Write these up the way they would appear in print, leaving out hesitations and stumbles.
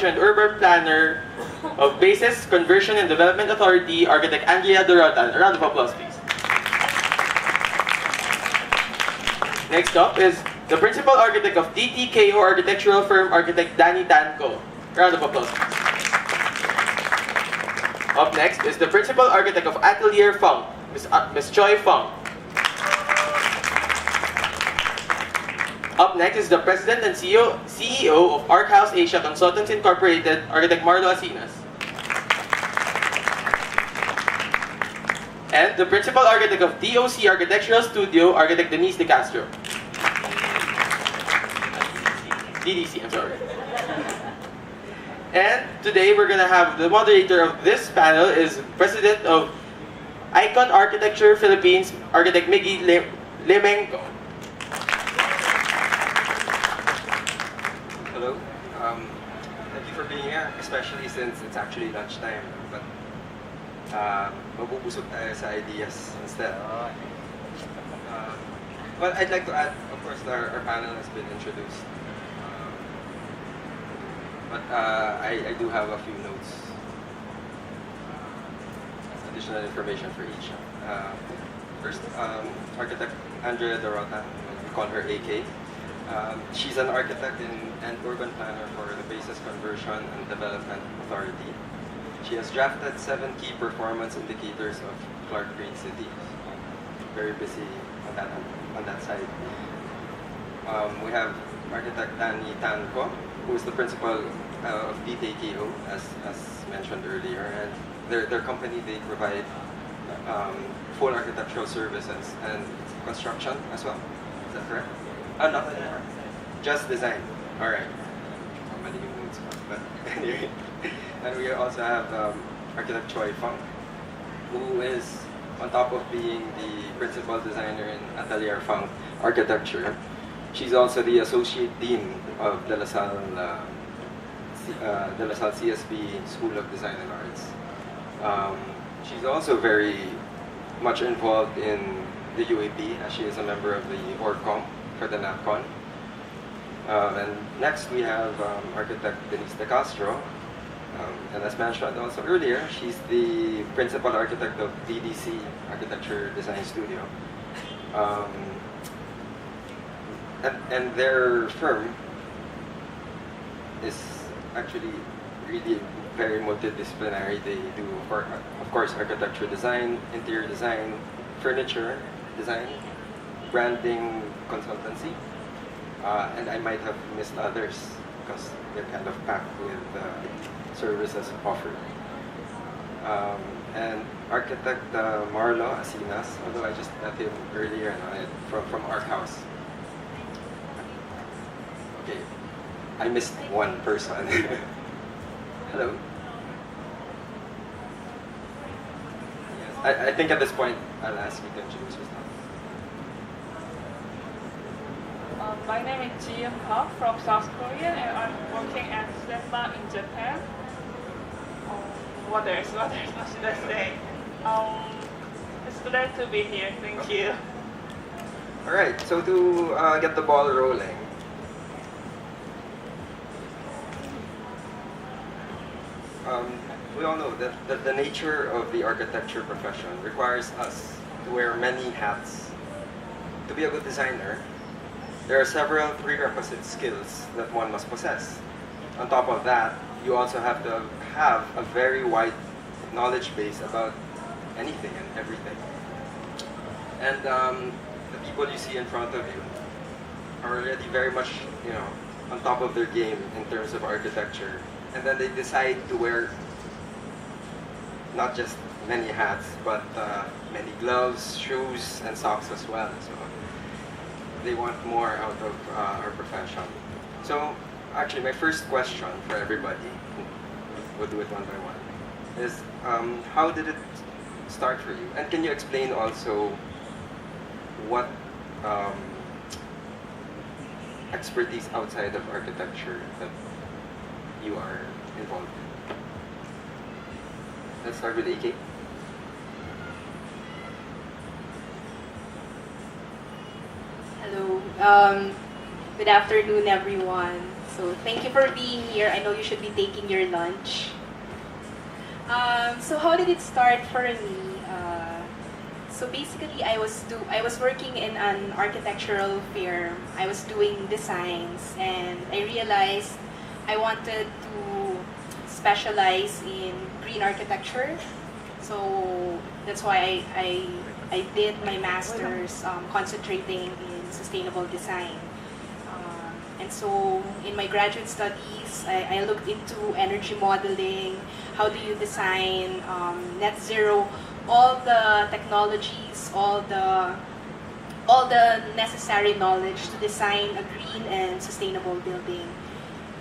and Urban Planner of Basis Conversion and Development Authority, Architect Andrea Dorotan. A round of applause, please. Next up is the Principal Architect of DTKO Architectural Firm, Architect Danny Tanco. Round of applause, please. Up next is the Principal Architect of Atelier Funk, Ms. Choie Funk. Up next is the President and CEO of Arc House Asia Consultants Incorporated, Architect Marlo Asinas. And the Principal Architect of DOC Architectural Studio, Architect Denise de Castro. DDC, I'm sorry. And today we're gonna have the moderator of this panel is President of Icon Architecture Philippines, Architect Gabriel Limgenco. Hello. Thank you for being here, especially since it's actually lunchtime. But mabubusog tayo sa ideas instead. Well, I'd like to add, of course, our panel has been introduced. But I do have a few notes, additional information for each. First, Architect Andrea Dorotan, we call her AK. She's an architect and urban planner for the Basis Conversion and Development Authority. She has drafted 7 key performance indicators of Clark Green City. Very busy on that side. We have Architect Danny Tanco, who is the principal of DTKO, as mentioned earlier, and their company, they provide full architectural services and construction as well. Is that correct? Not anymore. Just design. All right. Many moves, but anyway. And we also have Architect Choie Funk, who is on top of being the principal designer in Atelier Funk Architecture. She's also the associate dean of De La Salle CSB School of Design and Arts. She's also very much involved in the UAP, as she is a member of the ORCOM for the NAPCON. And next we have Architect Denise de Castro. And as mentioned also earlier, she's the principal architect of DDC Architecture Design Studio. And their firm is actually really very multidisciplinary. They do, of course, architecture design, interior design, furniture design, branding consultancy, and I might have missed others because they're kind of packed with services offered. And Architect Marlo Asinas, although I just met him earlier from Arc House. Okay, I missed one person. Hello. Yes, I think at this point I'll ask you to introduce yourself. My name is Jiyoon Park from South Korea, and I'm working at Senma in Japan. What else? What should I say? It's glad to be here. Thank you. All right. So to get the ball rolling, we all know that the nature of the architecture profession requires us to wear many hats. To be a good designer, there are several prerequisite skills that one must possess. On top of that, you also have to have a very wide knowledge base about anything and everything. And the people you see in front of you are already very much, on top of their game in terms of architecture. And then they decide to wear not just many hats, but many gloves, shoes, and socks as well. So they want more out of our profession. So actually, my first question for everybody, we'll do it one by one, is how did it start for you? And can you explain also what expertise outside of architecture that you are involved in? Let's start with AK. Hello. Good afternoon, everyone. So thank you for being here. I know you should be taking your lunch. So how did it start for me? So basically, I was working in an architectural firm. I was doing designs, and I realized I wanted to specialize in green architecture. So that's why I did my master's concentrating in sustainable design. And so in my graduate studies, I looked into energy modeling, how do you design net zero, all the technologies, all the necessary knowledge to design a green and sustainable building.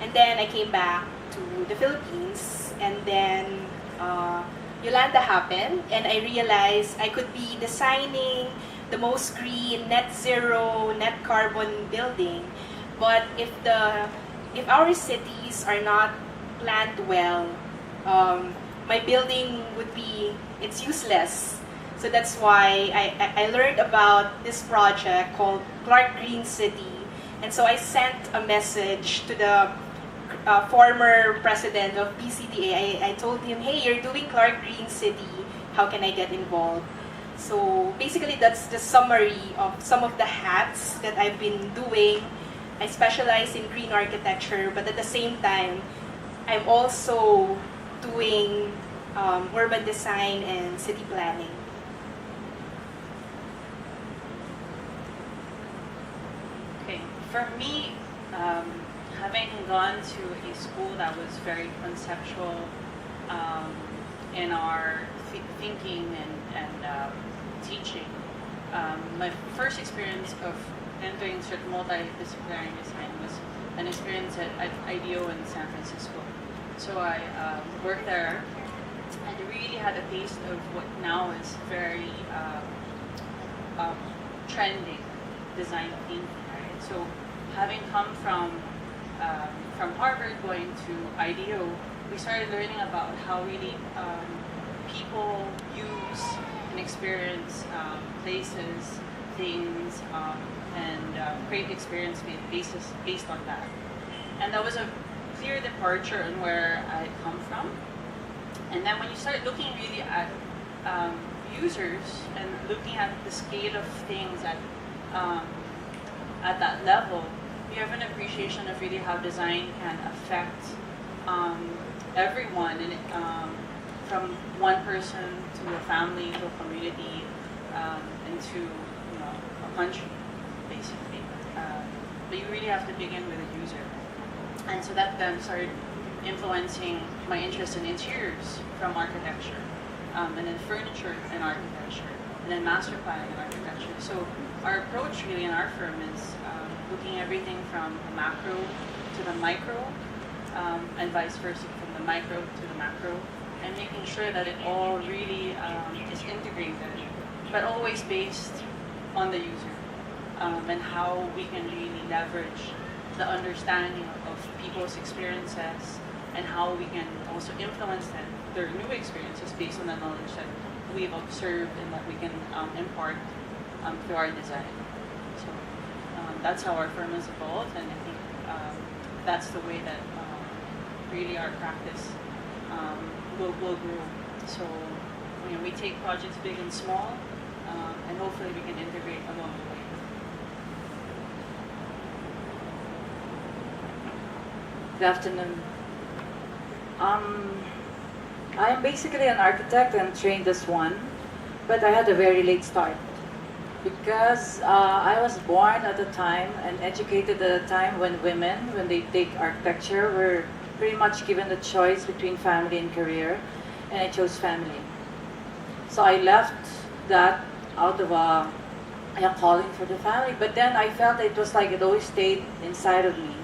And then I came back to the Philippines, and then Yolanda happened, and I realized I could be designing the most green, net zero, net carbon building. But if our cities are not planned well, my building would be, it's useless. So that's why I learned about this project called Clark Green City. And so I sent a message to the former president of PCDA. I told him, hey, you're doing Clark Green City. How can I get involved? So basically that's the summary of some of the hats that I've been doing. I specialize in green architecture, but at the same time, I'm also doing urban design and city planning. Okay, for me, having gone to a school that was very conceptual in our thinking and teaching, my first experience of entering certain multidisciplinary design was an experience at IDEO in San Francisco. So I worked there and really had a taste of what now is very trending design thinking, right? So having come from Harvard going to IDEO, we started learning about how really people use and experience places, things, and create experience based on that. And that was a clear departure on where I had come from. And then when you start looking really at users and looking at the scale of things at that level, you have an appreciation of really how design can affect everyone, and from one person to a family to a community and to a country, basically. But you really have to begin with a user. And so that then started influencing my interest in interiors from architecture, and then furniture and architecture, and then master planning and architecture. So our approach really in our firm is looking at everything from the macro to the micro, and vice versa, from the micro to the macro, and making sure that it all really is integrated, but always based on the user, and how we can really leverage the understanding of people's experiences, and how we can also influence them, their new experiences based on the knowledge that we've observed and that we can impart through our design. So that's how our firm has evolved, and I think that's the way that really our practice will grow. So we take projects big and small, and hopefully we can integrate along the way. Good afternoon. I am basically an architect and trained as one, but I had a very late start because I was born at a time and educated at a time when women, when they take architecture, were pretty much given the choice between family and career, and I chose family. So I left that out of a calling for the family, but then I felt it was like it always stayed inside of me.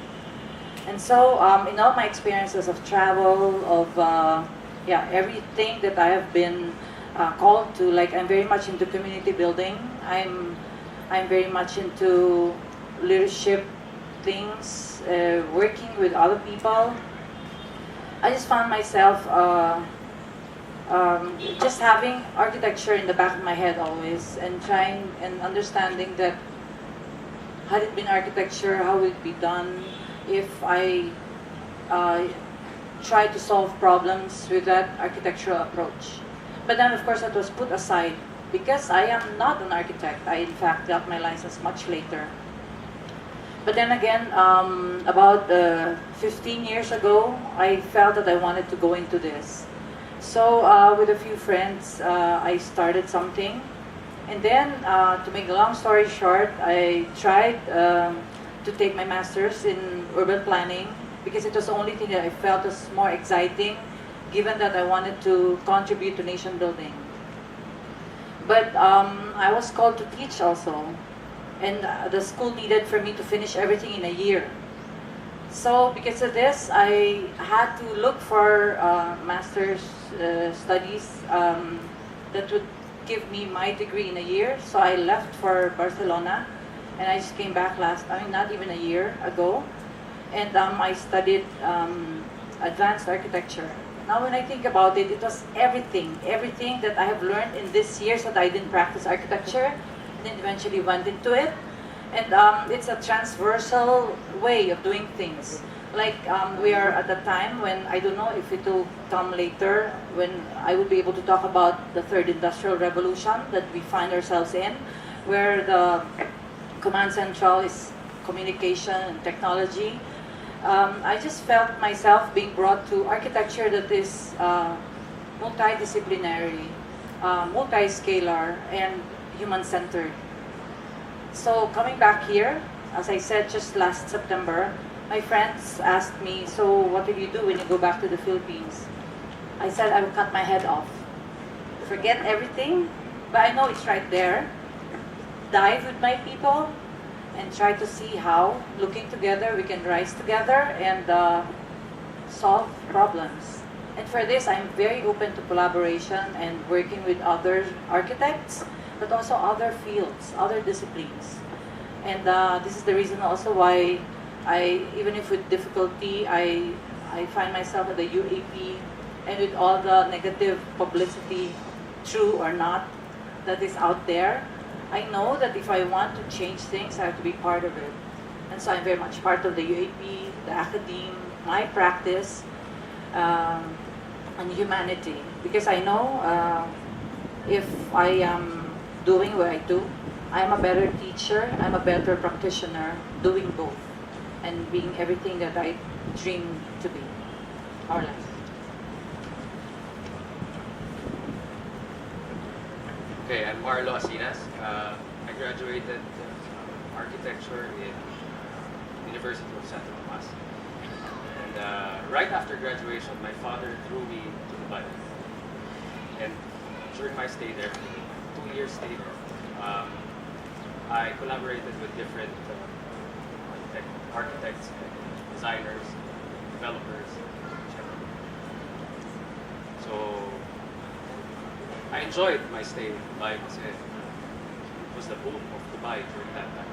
And so in all my experiences of travel, of everything that I have been called to, like I'm very much into community building. I'm very much into leadership things, working with other people. I just found myself just having architecture in the back of my head always, and trying and understanding that had it been architecture, how would it be done if I try to solve problems with that architectural approach. But then, of course, that was put aside because I am not an architect. I, in fact, got my license much later. But then again, about 15 years ago, I felt that I wanted to go into this. So with a few friends, I started something. And then, to make a long story short, I tried to take my master's in urban planning because it was the only thing that I felt was more exciting, given that I wanted to contribute to nation building. But I was called to teach also, and the school needed for me to finish everything in a year. So because of this, I had to look for master's studies that would give me my degree in a year. So I left for Barcelona, and I just came back not even a year ago, and I studied advanced architecture. Now when I think about it, it was everything that I have learned in these years that I didn't practice architecture, then eventually went into it. And it's a transversal way of doing things. Like we are at the time when, I don't know if it will come later, when I will be able to talk about the third industrial revolution that we find ourselves in, where the command central is communication and technology. I just felt myself being brought to architecture that is multidisciplinary, multi-scalar, and human-centered. So coming back here, as I said just last September, my friends asked me, so what will you do when you go back to the Philippines? I said I will cut my head off. Forget everything, but I know it's right there. Dive with my people and try to see how, looking together, we can rise together and solve problems. And for this, I'm very open to collaboration and working with other architects, but also other fields, other disciplines. And this is the reason also why even if with difficulty, I find myself at the UAP, and with all the negative publicity, true or not, that is out there, I know that if I want to change things, I have to be part of it. And so I'm very much part of the UAP, the academe, my practice, and humanity. Because I know if I am doing what I do, I'm a better teacher, I'm a better practitioner, doing both, and being everything that I dream to be, more or less. Okay, I'm Marlo Asinas. I graduated architecture in University of Santa Tomas. And right after graduation, my father threw me to the Bible. And during my stay there, 2 years stay there, I collaborated with different architects, designers, developers, etc. So I enjoyed my stay in Dubai because it was the boom of Dubai during that time.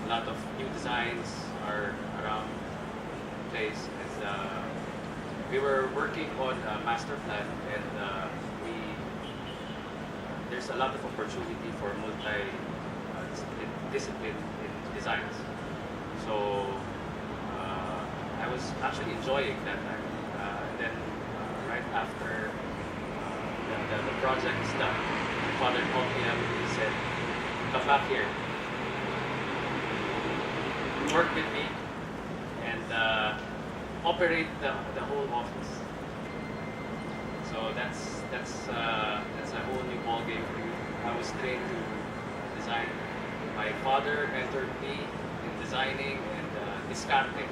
A lot of new designs are around the place, and we were working on a master plan, and there's a lot of opportunity for multi-discipline in designs. So I was actually enjoying that time. And then right after the project is done, my father called me up and he said, "Come back here, work with me, and operate the whole office." So that's a whole new ball game for you. I was trained to design. My father mentored me in designing and discarding.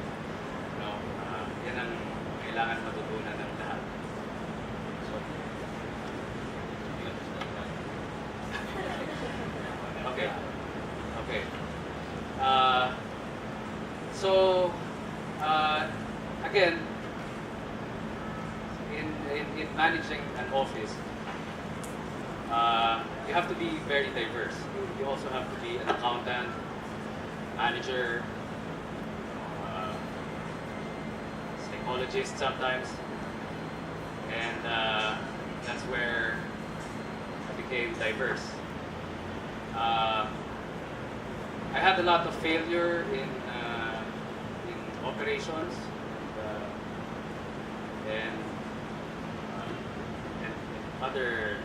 Yan ang kailangan matutunan ng lahat. So, okay. Again, in managing an office, you have to be very diverse. You also have to be an accountant, manager, psychologist sometimes, and that's where I became diverse. I had a lot of failure in operations and other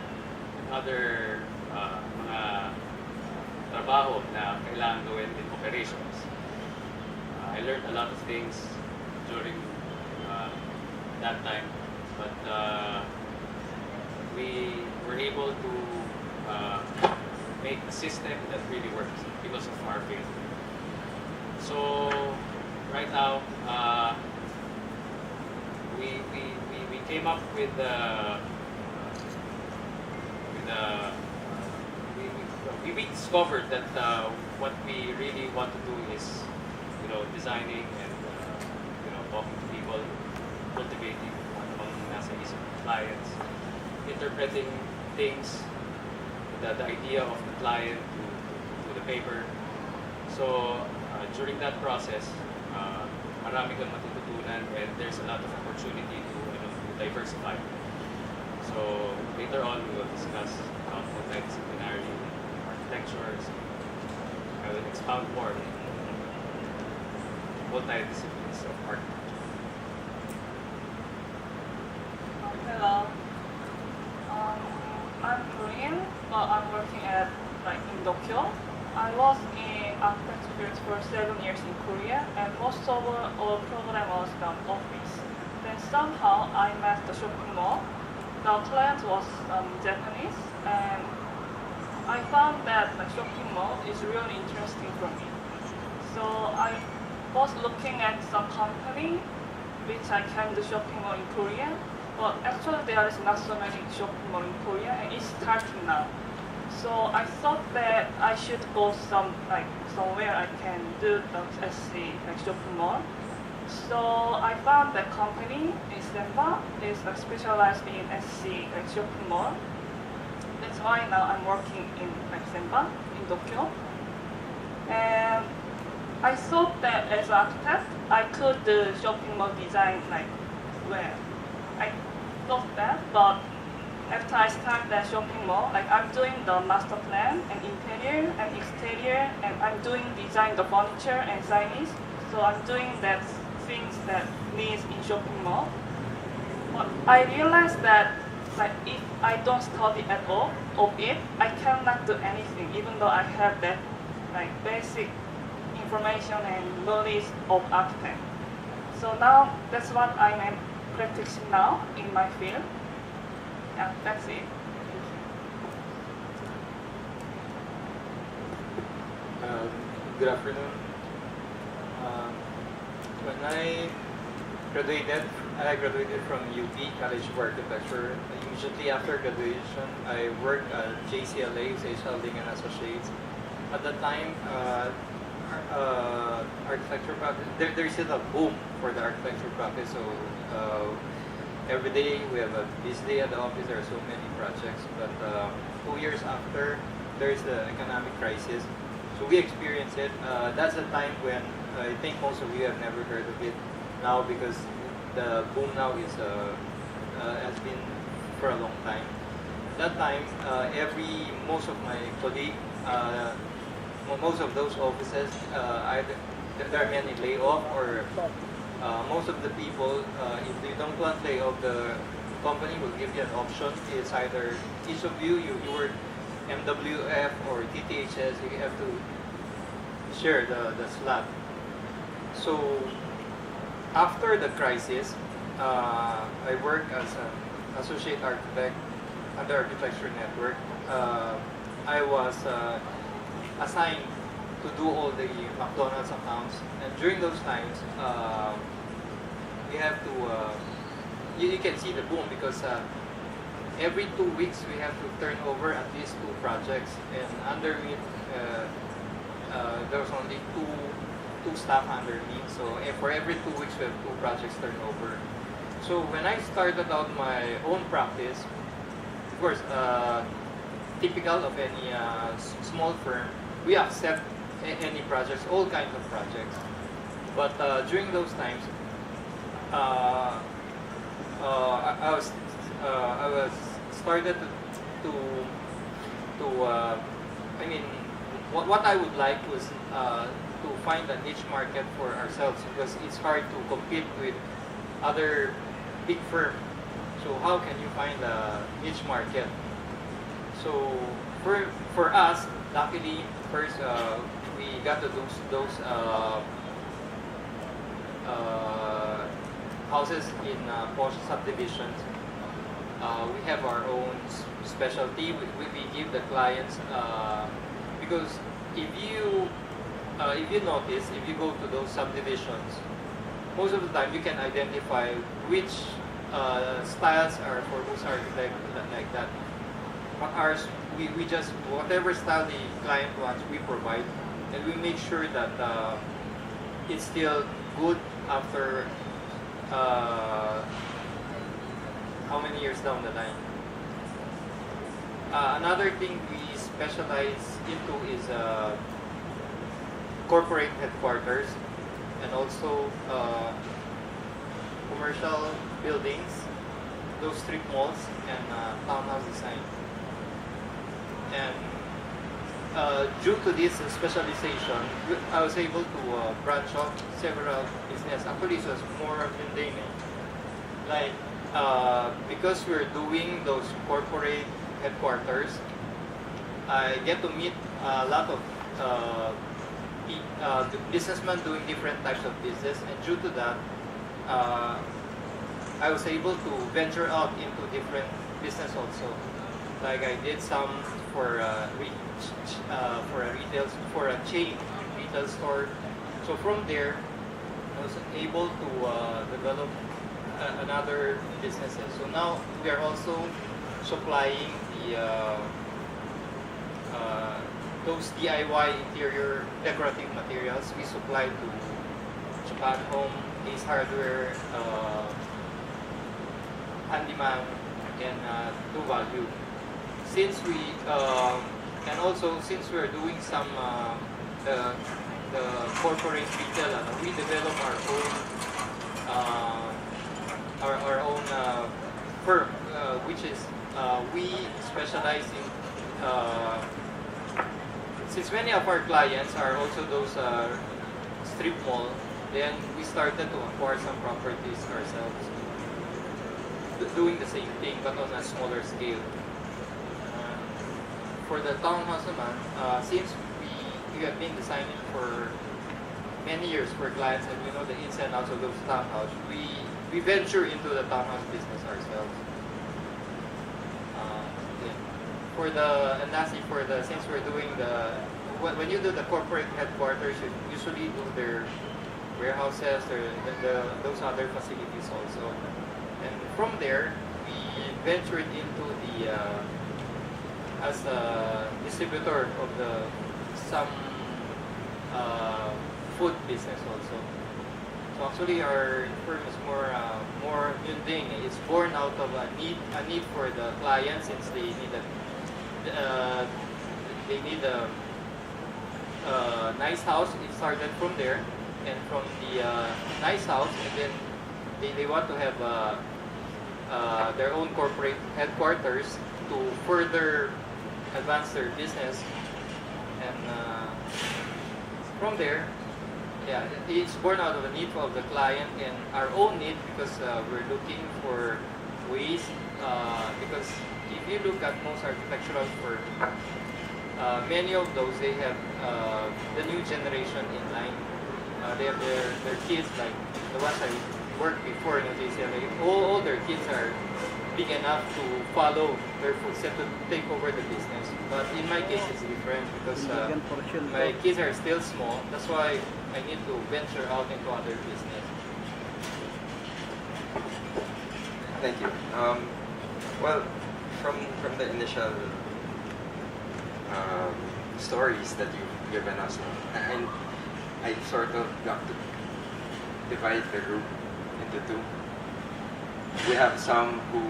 mga trabaho na kailangan gawin in operations. I learned a lot of things during that time, but we were able to make a system that really works because of our faith. So right now, we came up with we discovered that what we really want to do is, designing and talking to people, cultivating among nasa isip ng clients, interpreting things, the idea of the client to the paper. So during that process, marami kang matututunan and there's a lot of opportunity to diversify. So later on we will discuss about multi-disciplinary architecture. So I will expound more on multi-disciplines of architecture. Hello. I'm Korean, but I'm working at in Tokyo. I was in architecture for 7 years in Korea, and most of our program was done office. Then somehow I met the shopping mall. The client was Japanese, and I found that the shopping mall is really interesting for me. So I was looking at some company which I can do shopping mall in Korea, but actually there is not so many shopping mall in Korea, and it's starting now. So I thought that I should go somewhere I can do the SC shopping mall. So I found that company in Senba is specialized in SC shopping mall. That's why now I'm working in Senba in Tokyo. And I thought that as an architect I could do shopping mall design well. I thought that, but after I start that shopping mall, I'm doing the master plan and interior and exterior, and I'm doing design the furniture and signage. So I'm doing that things that needs in shopping mall. But I realized that if I don't study at all of it, I cannot do anything, even though I have that basic information and knowledge of architect. So now that's what I'm practicing now in my field. Yeah, that's it. Good afternoon. When I graduated from UP College of Architecture. Immediately after graduation, I worked at JCLA, Seychelles and Associates. At that time, architecture practice, there is a boom for the architecture practice. So every day we have a busy day at the office. There are so many projects. But 2 years after, there is the economic crisis. So we experienced it. That's the time when I think most of you have never heard of it now, because the boom now is has been for a long time. That time, most of my colleagues, most of those offices, either there are many layoff, or most of the people, if they don't plan layoff, the company will give you an option. It's either each of you work MWF or TTHS, you have to share the slot. So after the crisis, I work as an associate architect at the Architecture Network. I was assigned to do all the McDonald's accounts, and during those times, we have to. You can see the boom because every 2 weeks we have to turn over at least 2 projects, and under me there was only two staff under me. So for every 2 weeks we have 2 projects turnover. So when I started out my own practice, of course, typical of any small firm, we accept any projects, all kinds of projects. But during those times, I was started to what I would like was to find a niche market for ourselves because it's hard to compete with other big firms. So how can you find a niche market? So for us, luckily, first we got to those houses in posh subdivisions. We have our own specialty. We give the clients because if you notice, if you go to those subdivisions, most of the time you can identify which styles are for whose architect like that. But ours, we just whatever style the client wants, we provide, and we make sure that it's still good after how many years down the line. Another thing we specialize into is corporate headquarters and also commercial buildings, those strip malls, and townhouse design. And due to this specialization, I was able to branch off several business. Actually, it was more mundane. Like, because we're doing those corporate headquarters, I get to meet a lot of businessmen doing different types of business, and due to that, I was able to venture out into different business also. Like I did some for a chain retail store. So from there, I was able to develop another businesses. So now we are also supplying the those DIY interior decorative materials. We supply to Japan Home, Ace Hardware, Handyman, and To Value. Since we and also since we're doing some the corporate retail, we develop our own firm, which is we specialize in. Since many of our clients are also those strip mall, then we started to acquire some properties ourselves, doing the same thing but on a smaller scale. For the townhouse naman, since we have been designing for many years for clients and we know the ins and outs of those townhouses, we venture into the townhouse business ourselves. Since we're doing when you do the corporate headquarters, you usually do their warehouses, those other facilities also. And from there, we ventured into as a distributor of some food business also. So actually, our firm is more mundane. It's born out of a need for the client since they need a nice house. It started from there, and from the nice house, and then they want to have their own corporate headquarters to further advance their business, and from there, yeah, it's born out of the need of the client and our own need because we're looking for ways. Because if you look at most architectural firms, many of those they have the new generation in line. They have their kids, like the ones I worked before in JCLA. All their kids are big enough to follow their footsteps to take over the business. But in my case, it's different because my kids are still small. That's why I need to venture out into other business. Thank you. Well, from the initial stories that you've given us, and I sort of got to divide the group into two. We have some who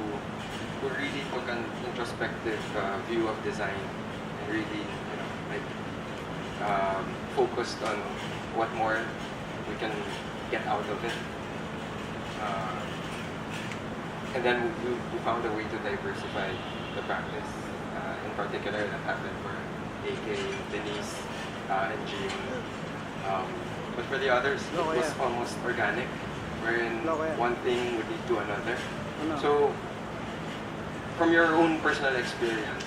really took an introspective view of design and really, focused on what more we can get out of it. And then we found a way to diversify the practice. In particular, that happened for AK, Denise, and Jiyoon. But for the others, it was almost organic, wherein one thing would lead to another. So, from your own personal experience,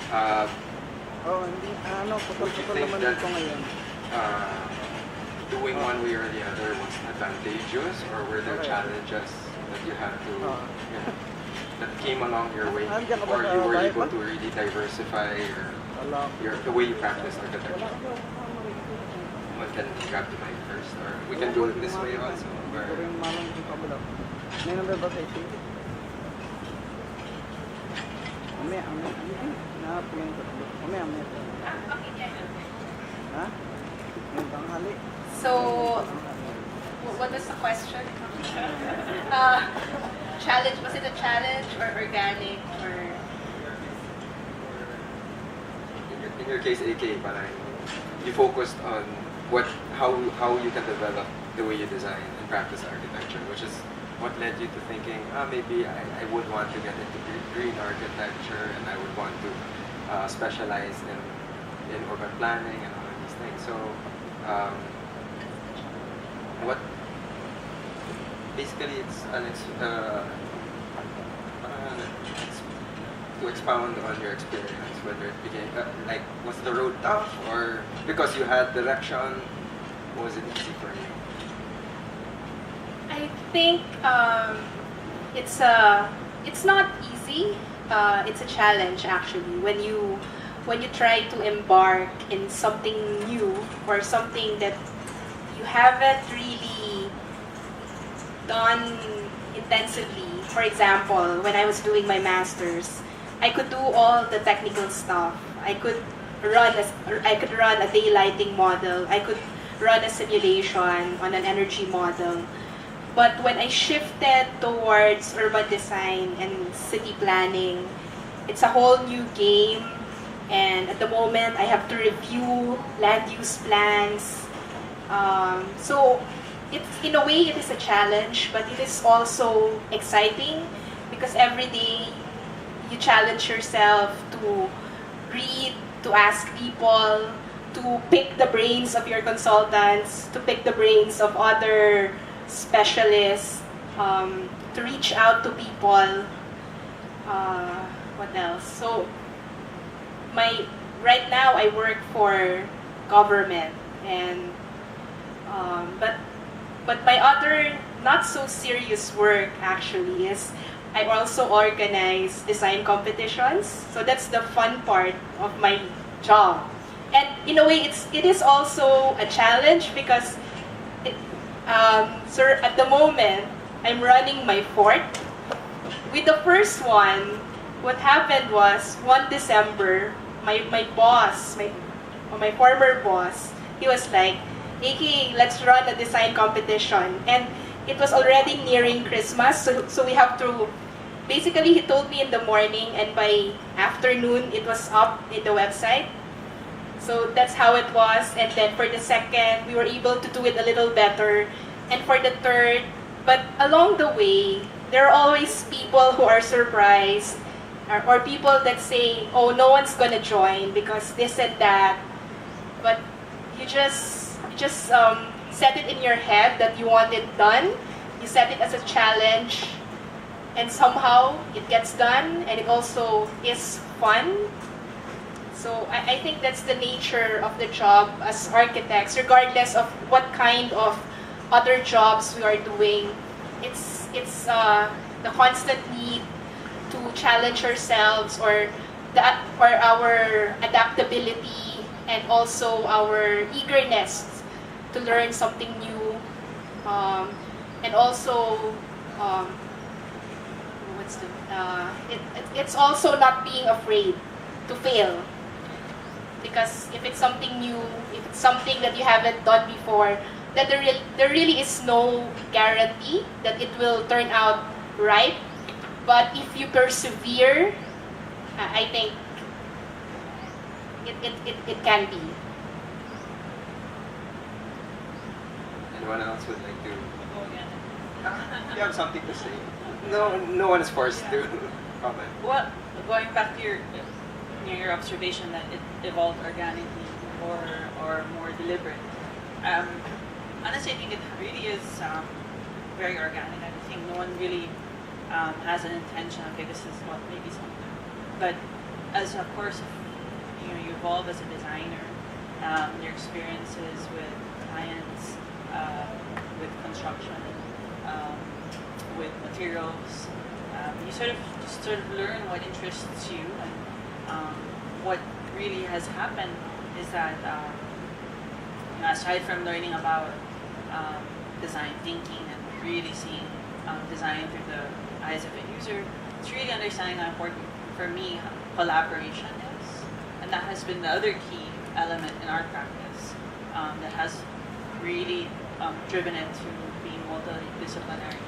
would you think that doing one way or the other was advantageous, or were there challenges that you had to, that came along your way, or you were able to really diversify the way you practice architecture? One can grab the mic first, or we can do it this way also. So, what was the question? Challenge, was it a challenge or organic or? In your case, AK, parang you focused on how you can develop the way you design and practice architecture, which is what led you to thinking, maybe I would want to get into green architecture, and I would want to specialize in urban planning and all of these things. So, what basically it's to expound on your experience, whether it became like, was the road tough, or because you had direction, was it easy for you? I think it's not easy. It's a challenge actually when you try to embark in something new or something that you haven't really done intensively. For example, when I was doing my master's, I could do all the technical stuff. I could run a daylighting model. I could run a simulation on an energy model. But when I shifted towards urban design and city planning, it's a whole new game. And at the moment, I have to review land use plans. So, in a way, it is a challenge, but it is also exciting because every day you challenge yourself to read, to ask people, to pick the brains of your consultants, to pick the brains of other specialists, to reach out to people. What else? So, right now I work for government, and but my other not so serious work actually is I also organize design competitions. So that's the fun part of my job. And in a way, it is also a challenge because at the moment, I'm running my fourth. With the first one, what happened was, one December, my boss, my former boss, he was like, "AK, let's run a design competition." And it was already nearing Christmas, so we have to, basically he told me in the morning, and by afternoon, it was up in the website. So that's how it was. And then for the second, we were able to do it a little better. And for the third, but along the way, there are always people who are surprised, or people that say, "Oh, no one's gonna join because this and that." But you just set it in your head that you want it done. You set it as a challenge, and somehow it gets done, and it also is fun. So I think that's the nature of the job as architects, regardless of what kind of other jobs we are doing. It's the constant need to challenge ourselves, or our adaptability, and also our eagerness to learn something new, and also it's also not being afraid to fail. Because if it's something new, if it's something that you haven't done before, then there really is no guarantee that it will turn out right. But if you persevere, I think it can be. Anyone else would like to? You have something to say? No one is forced to comment. Well, going back to your your observation that it evolved organically or more deliberate. Honestly, I think it really is very organic. I think no one really has an intention. Okay, this is what maybe something. But as of course, you evolve as a designer, your experiences with clients, with construction, with materials, you sort of learn what interests you, and what really has happened is that aside from learning about design thinking and really seeing design through the eyes of a user, it's really understanding how important for me collaboration is, and that has been the other key element in our practice that has really driven it to being multidisciplinary.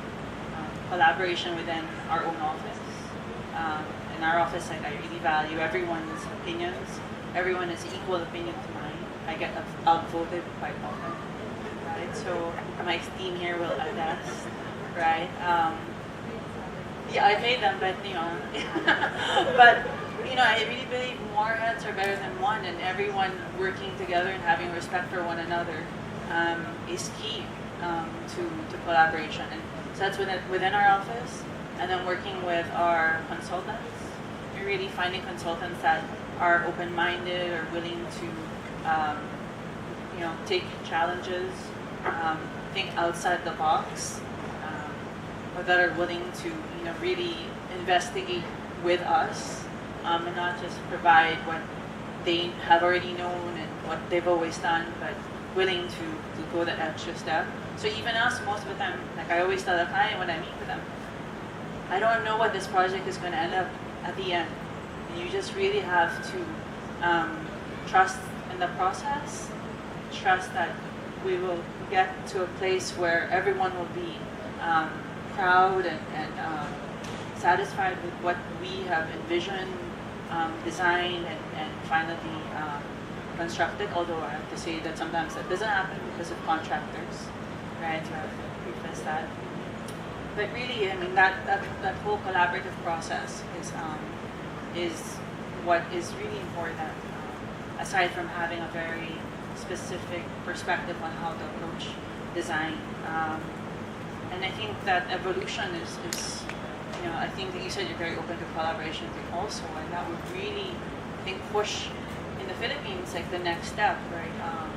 Collaboration within our own office. In our office, like, I really value everyone's opinions. Everyone has equal opinion to mine. I get outvoted quite often, right? So my team here will attest, right? Yeah, I made them, but but I really believe more heads are better than one, and everyone working together and having respect for one another is key to collaboration. And so that's within our office, and then working with our consultants. We're really finding consultants that are open-minded or willing to, take challenges, think outside the box, or that are willing to, really investigate with us, and not just provide what they have already known and what they've always done, but willing to go that extra step. So even us, most of the time, like I always tell the client when I meet with them, I don't know what this project is going to end up at the end. And you just really have to trust in the process, trust that we will get to a place where everyone will be proud and satisfied with what we have envisioned, designed, and finally constructed. Although I have to say that sometimes that doesn't happen because of contractors, right? So I have to preface that. But really, I mean, that whole collaborative process is what is really important. Aside from having a very specific perspective on how to approach design, and I think that evolution is I think that you said you're very open to collaboration also, and that would really, I think, push in the Philippines like the next step, right?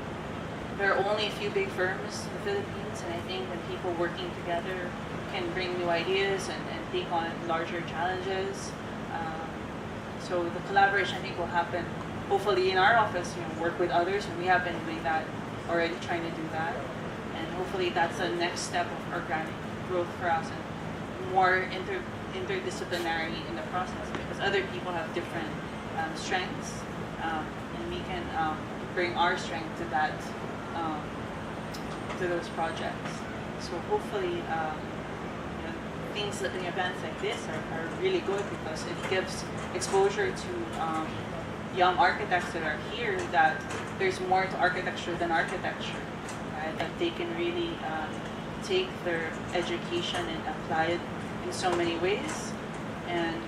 There are only a few big firms in the Philippines, and I think when people working together can bring new ideas and take on larger challenges. So the collaboration, I think, will happen hopefully in our office, work with others, and we have been doing that already, trying to do that. And hopefully that's the next step of organic growth for us, and more interdisciplinary in the process, because other people have different strengths, and we can bring our strength to that, to those projects. So hopefully things like events like this are really good, because it gives exposure to young architects that are here, that there's more to architecture than architecture, right? That they can really take their education and apply it in so many ways, and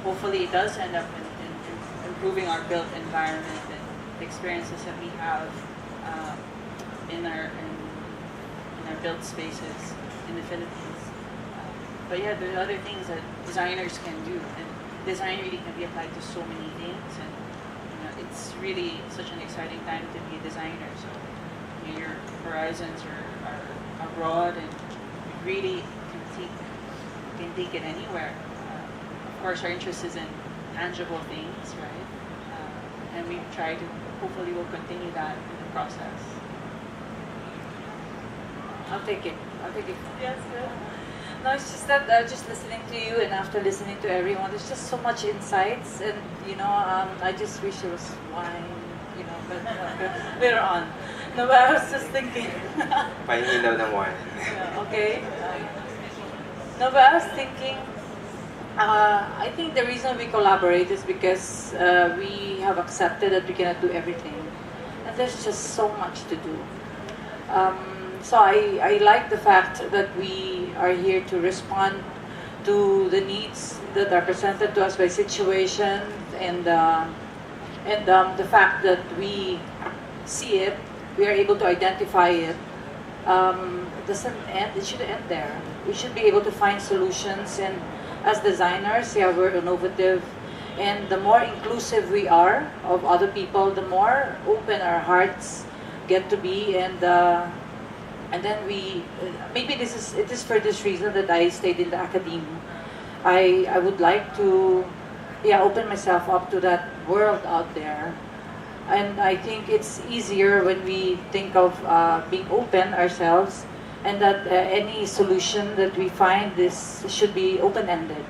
hopefully it does end up in improving our built environment and the experiences that we have in our built spaces in the Philippines. But yeah, there are other things that designers can do, and design really can be applied to so many things, and it's really such an exciting time to be a designer. So your horizons are broad, and you really can take it anywhere. Of course, our interest is in tangible things, right? And we try to, hopefully we'll continue that in the process. I'll take it. Yes, yes. No, it's just that just listening to you, and after listening to everyone, there's just so much insights, and I just wish there was wine, but later on. No, but I was just thinking. Pahingi daw ng wine. Okay. No, but I was thinking. I think the reason we collaborate is because we have accepted that we cannot do everything, and there's just so much to do. So I like the fact that we are here to respond to the needs that are presented to us by situation and the fact that we see it, we are able to identify it, doesn't end. It should end there. We should be able to find solutions, and as designers, yeah, we're innovative, and the more inclusive we are of other people, the more open our hearts get to be, and then we maybe it is for this reason that I stayed in the academy. I would like to, yeah, open myself up to that world out there. And I think it's easier when we think of being open ourselves, and that any solution that we find, this should be open-ended.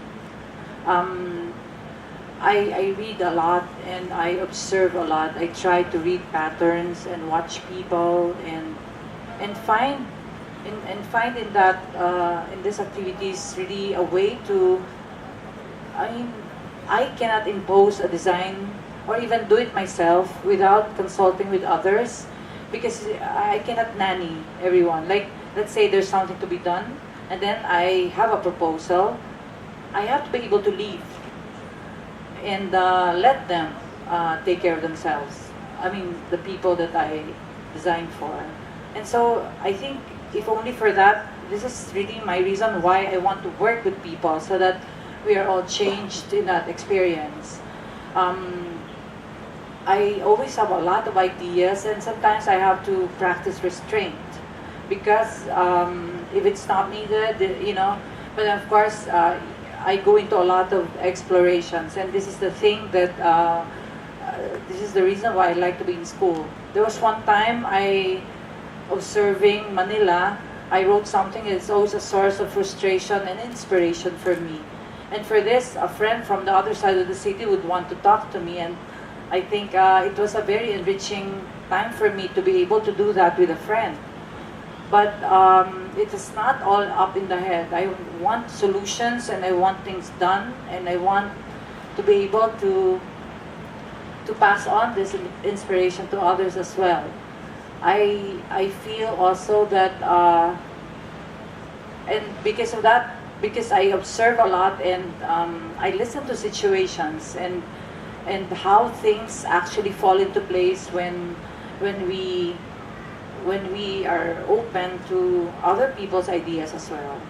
I read a lot and I observe a lot. I try to read patterns and watch people and find in that in these activities really a way to. I mean, I cannot impose a design or even do it myself without consulting with others, because I cannot nanny everyone. Like, let's say there's something to be done, and then I have a proposal. I have to be able to leave and let them take care of themselves. I mean, the people that I designed for. And so I think if only for that, this is really my reason why I want to work with people, so that we are all changed in that experience. I always have a lot of ideas, and sometimes I have to practice restraint, because if it's not needed, but of course I go into a lot of explorations, and this is the thing that this is the reason why I like to be in school. There was one time observing Manila, I wrote something. It's always a source of frustration and inspiration for me. And for this, a friend from the other side of the city would want to talk to me, and I think it was a very enriching time for me to be able to do that with a friend. But it is not all up in the head. I want solutions, and I want things done, and I want to be able to pass on this inspiration to others as well. I feel also that, and because of that, because I observe a lot, and I listen to situations and how things actually fall into place when we are open to other people's ideas as well.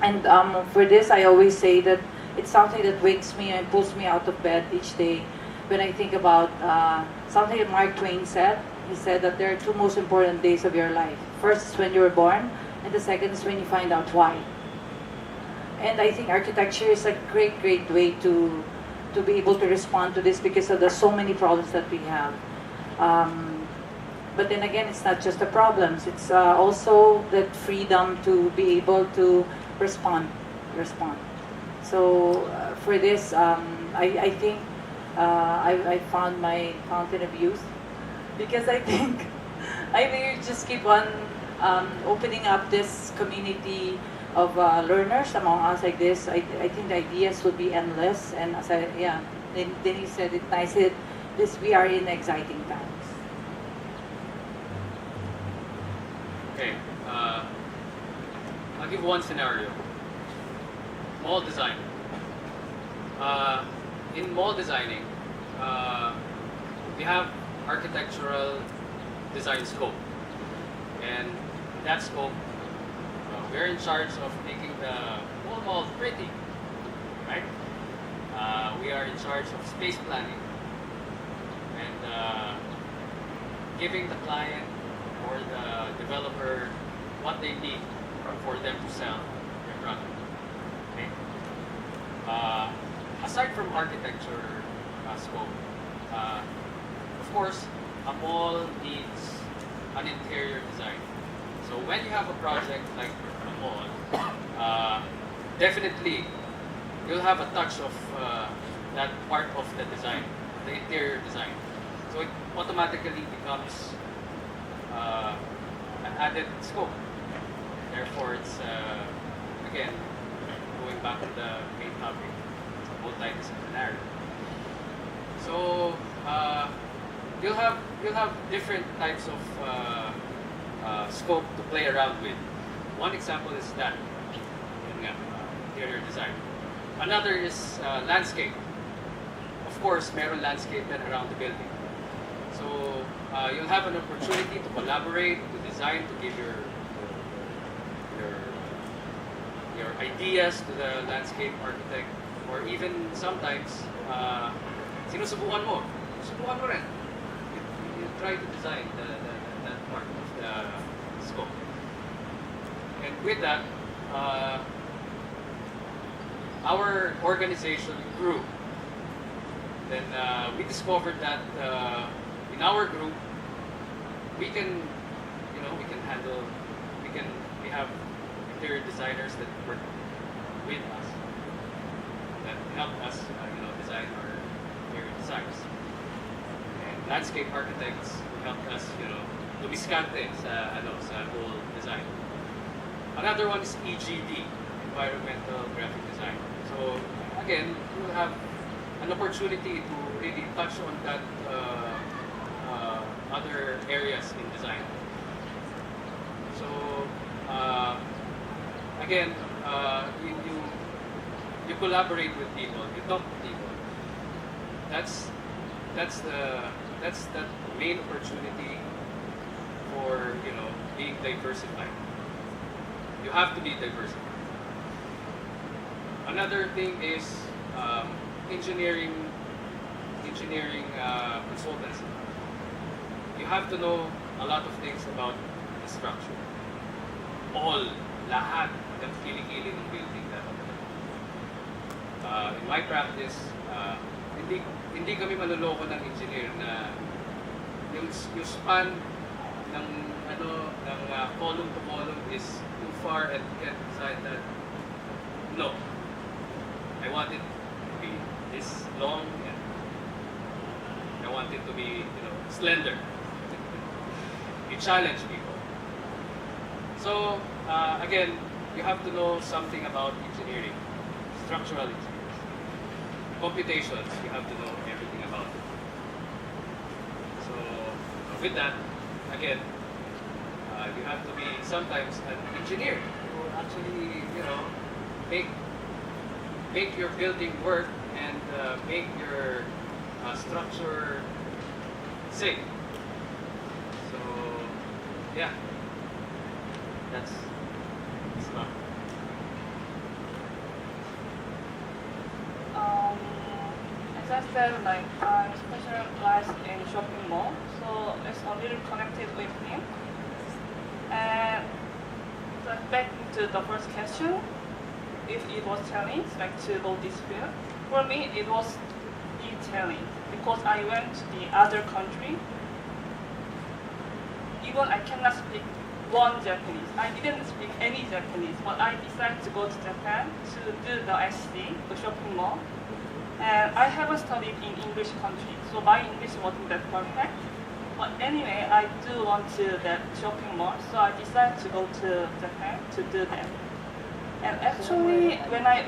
And for this, I always say that it's something that wakes me and pulls me out of bed each day when I think about something that Mark Twain said. He said that there are two most important days of your life. First is when you were born, and the second is when you find out why. And I think architecture is a great way to be able to respond to this, because of the so many problems that we have. But then again, it's not just the problems. It's also that freedom to be able to respond. So for this, I think I found my fountain of youth, because I think I will just keep on opening up this community of learners among us like this. I think the ideas will be endless, and as Denise said it nicely, we are in exciting times. Okay, I'll give one scenario. Mall design. In mall designing, we have architectural design scope, and that scope, we're in charge of making the whole mall pretty, right? We are in charge of space planning and giving the client or the developer what they need for them to sell their product. Okay. Aside from architecture scope, of course, a mall needs an interior design. So when you have a project like a mall, definitely you'll have a touch of that part of the design, the interior design. So it automatically becomes an added scope. Therefore, it's again going back to the main topic, multidisciplinary. So you'll have different types of scope to play around with. One example is that interior design. Another is landscape. Of course, meron landscape then around the building. So you'll have an opportunity to collaborate, to design, to give your ideas to the landscape architect, or even sometimes sinusubukan mo rin. You try to design that part of the scope. And with that, our organization grew. Then we discovered that in our group, we have interior designers that work with us, that help us, design our interior designs. And landscape architects who helped us, lumiskante sa whole design. Another one is EGD, Environmental Graphic Design. So again, you have an opportunity to really touch on that other areas in design. So again, you collaborate with people, you talk to people. That's the main opportunity for being diversified. You have to be diversified. Another thing is engineering consultancy. You have to know a lot of things about the structure. Lahat ng kilikili ng building dapat. In my practice, hindi kami manloloko ng engineer na yung span ng column to column is too far and can't design that. No. I want it to be this long and I want it to be, slender. You challenge people. So, again, you have to know something about engineering, structural engineering. Computations, you have to know everything about it. So, with that, again, you have to be sometimes an engineer who actually, make your building work and make your structure safe. So, yeah, that's stuff. As I said, I'm specialized in shopping mall, so it's a little connected with him. And so back to the first question, if it was challenge, to go this field, for me it was the challenge because I went to the other country. Even I cannot speak one Japanese. I didn't speak any Japanese, but I decided to go to Japan to do the SD, the shopping mall. And I haven't studied in English country, so my English wasn't that perfect. But anyway, I do want to that shopping mall, so I decided to go to Japan to do that. And actually, when I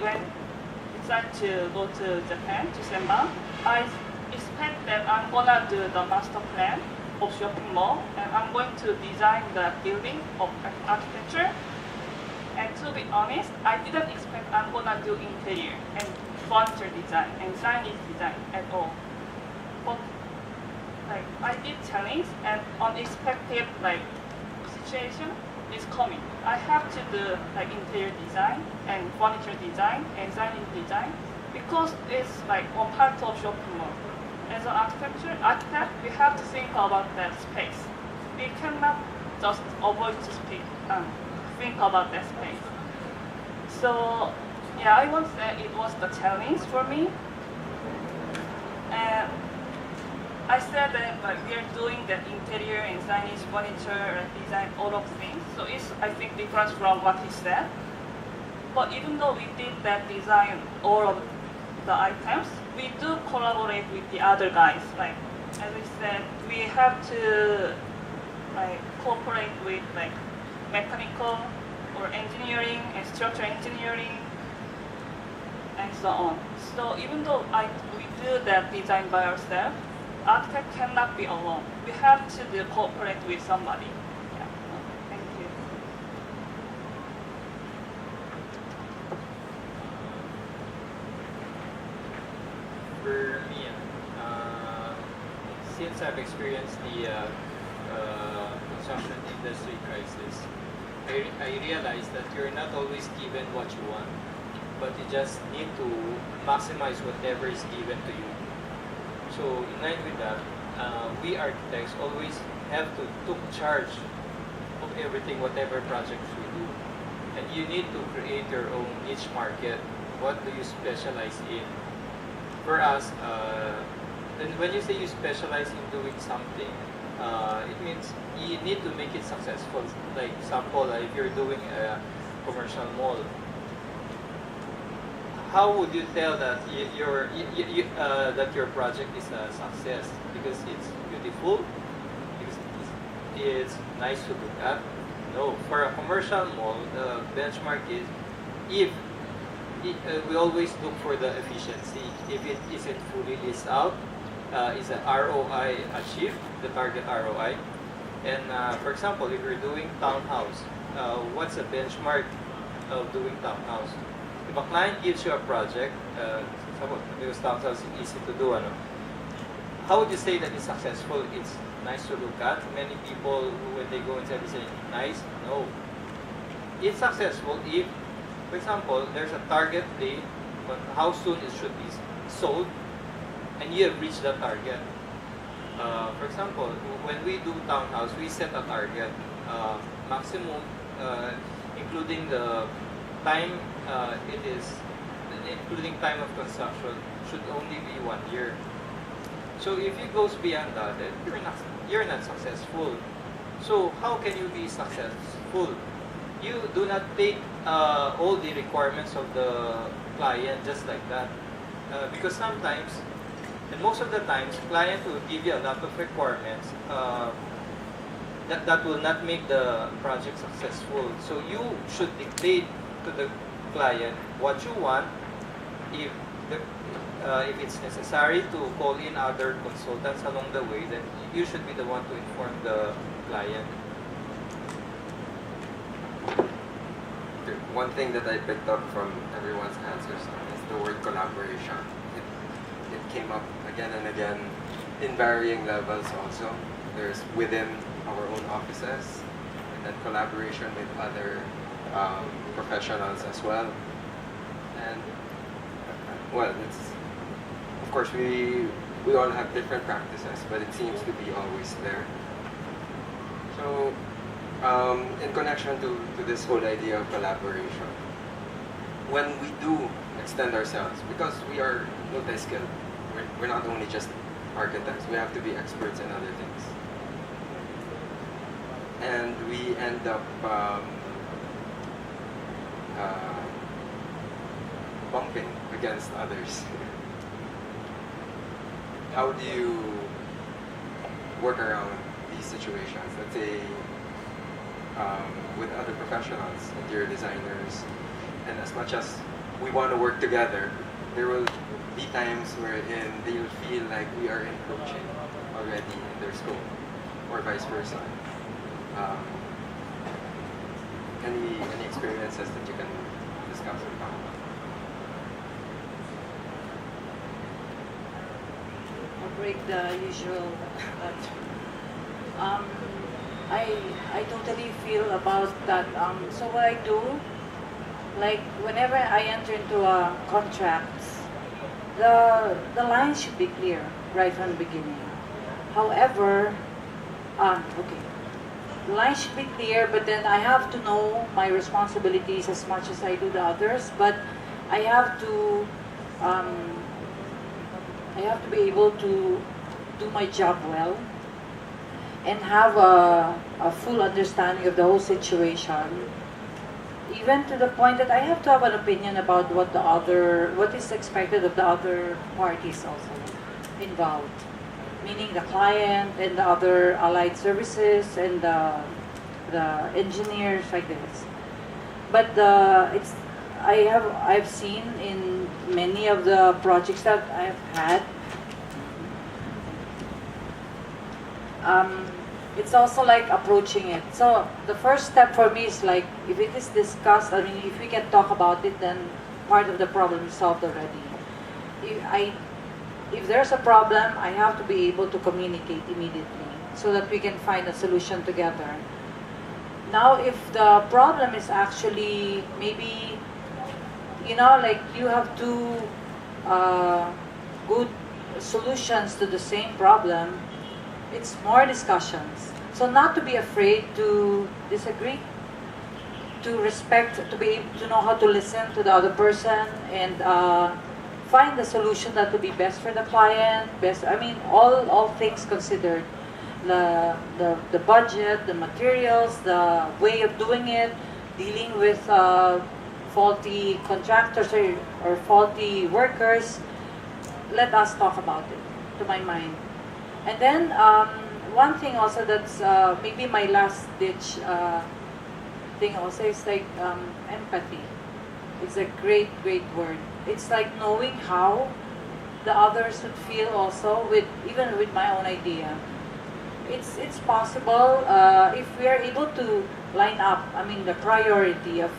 decided to go to Japan, to Senban, I expect that I'm gonna do the master plan of shopping mall, and I'm going to design the building of architecture. And to be honest, I didn't expect I'm gonna do interior and furniture design and signage design at all. But I did challenge and unexpected situation is coming. I have to do interior design and furniture design and signage design because it's one part of shopping mall. As an architect, we have to think about that space. We cannot just avoid to think about that space. So yeah, I would say it was the challenge for me. And I said that we are doing the interior and signage, furniture, design, all of things. So it's, I think, different from what he said. But even though we did that design, all of the items, we do collaborate with the other guys. As I said, we have to cooperate with mechanical or engineering and structural engineering and so on. So even though we do that design by ourselves, architect cannot be alone. We have to cooperate with somebody. Yeah. Thank you. for me, since I've experienced the construction industry crisis, I realized that you're not always given what you want, but you just need to maximize whatever is given to you. So in line with that, we architects always have to take charge of everything, whatever projects we do. And you need to create your own niche market. What do you specialize in? For us, and when you say you specialize in doing something, it means you need to make it successful. Like example, if you're doing a commercial mall, how would you tell that that your project is a success? Because it's beautiful, because it's nice to look at. No, for a commercial mall, the benchmark is if we always look for the efficiency. If it isn't fully leased out, is the ROI achieved, the target ROI? And for example, if you're doing townhouse, what's the benchmark of doing townhouse? If a client gives you a project, because townhouse is easy to do, how would you say that it's successful? It's nice to look at. Many people, when they go inside, they say, nice? No. It's successful if, for example, there's a target date on how soon it should be sold, and you have reached that target. For example, when we do townhouse, we set a target, maximum, including the time including time of construction, should only be 1 year. So if it goes beyond that, then you're not successful. So how can you be successful? You do not take all the requirements of the client just like that, because sometimes, and most of the times, client will give you a lot of requirements that will not make the project successful. So you should dictate to the client what you want. If it's necessary to call in other consultants along the way, then you should be the one to inform the client. One thing that I picked up from everyone's answers is the word collaboration. It came up again and again in varying levels also. There's within our own offices, and then collaboration with other professionals as well. And well, it's, of course we all have different practices, but it seems to be always there. So in connection to this whole idea of collaboration, when we do extend ourselves, because we are multi-skilled, we're not only just architects, we have to be experts in other things. And we end up bumping against others. How do you work around these situations? Let's say with other professionals, interior designers, and as much as we want to work together, there will be times wherein they will feel like we are encroaching already in their scope, or vice versa. Any experiences that you can discuss or talk about? I'll break the usual. I totally feel about that. So what I do, like whenever I enter into a contract, the lines should be clear right from the beginning. However, okay, the lines should be clear, but then I have to know my responsibilities as much as I do the others. But I have to be able to do my job well and have a full understanding of the whole situation, even to the point that I have to have an opinion about what is expected of the other parties also involved, meaning the client and the other allied services and the engineers like this. But I've seen in many of the projects that I've had, it's also like approaching it. So the first step for me is like, if it is discussed, I mean, if we can talk about it, then part of the problem is solved already. if there's a problem, I have to be able to communicate immediately so that we can find a solution together. Now, if the problem is actually maybe, like you have two good solutions to the same problem, it's more discussions. So not to be afraid to disagree, to respect, to be able to know how to listen to the other person and find the solution that would be best for the client, all things considered. The budget, the materials, the way of doing it, dealing with faulty contractors or faulty workers. Let us talk about it, to my mind. And then one thing also that's maybe my last ditch thing also is like empathy. It's a great word. It's like knowing how the others would feel also even with my own idea. It's possible if we are able to line up, the priority of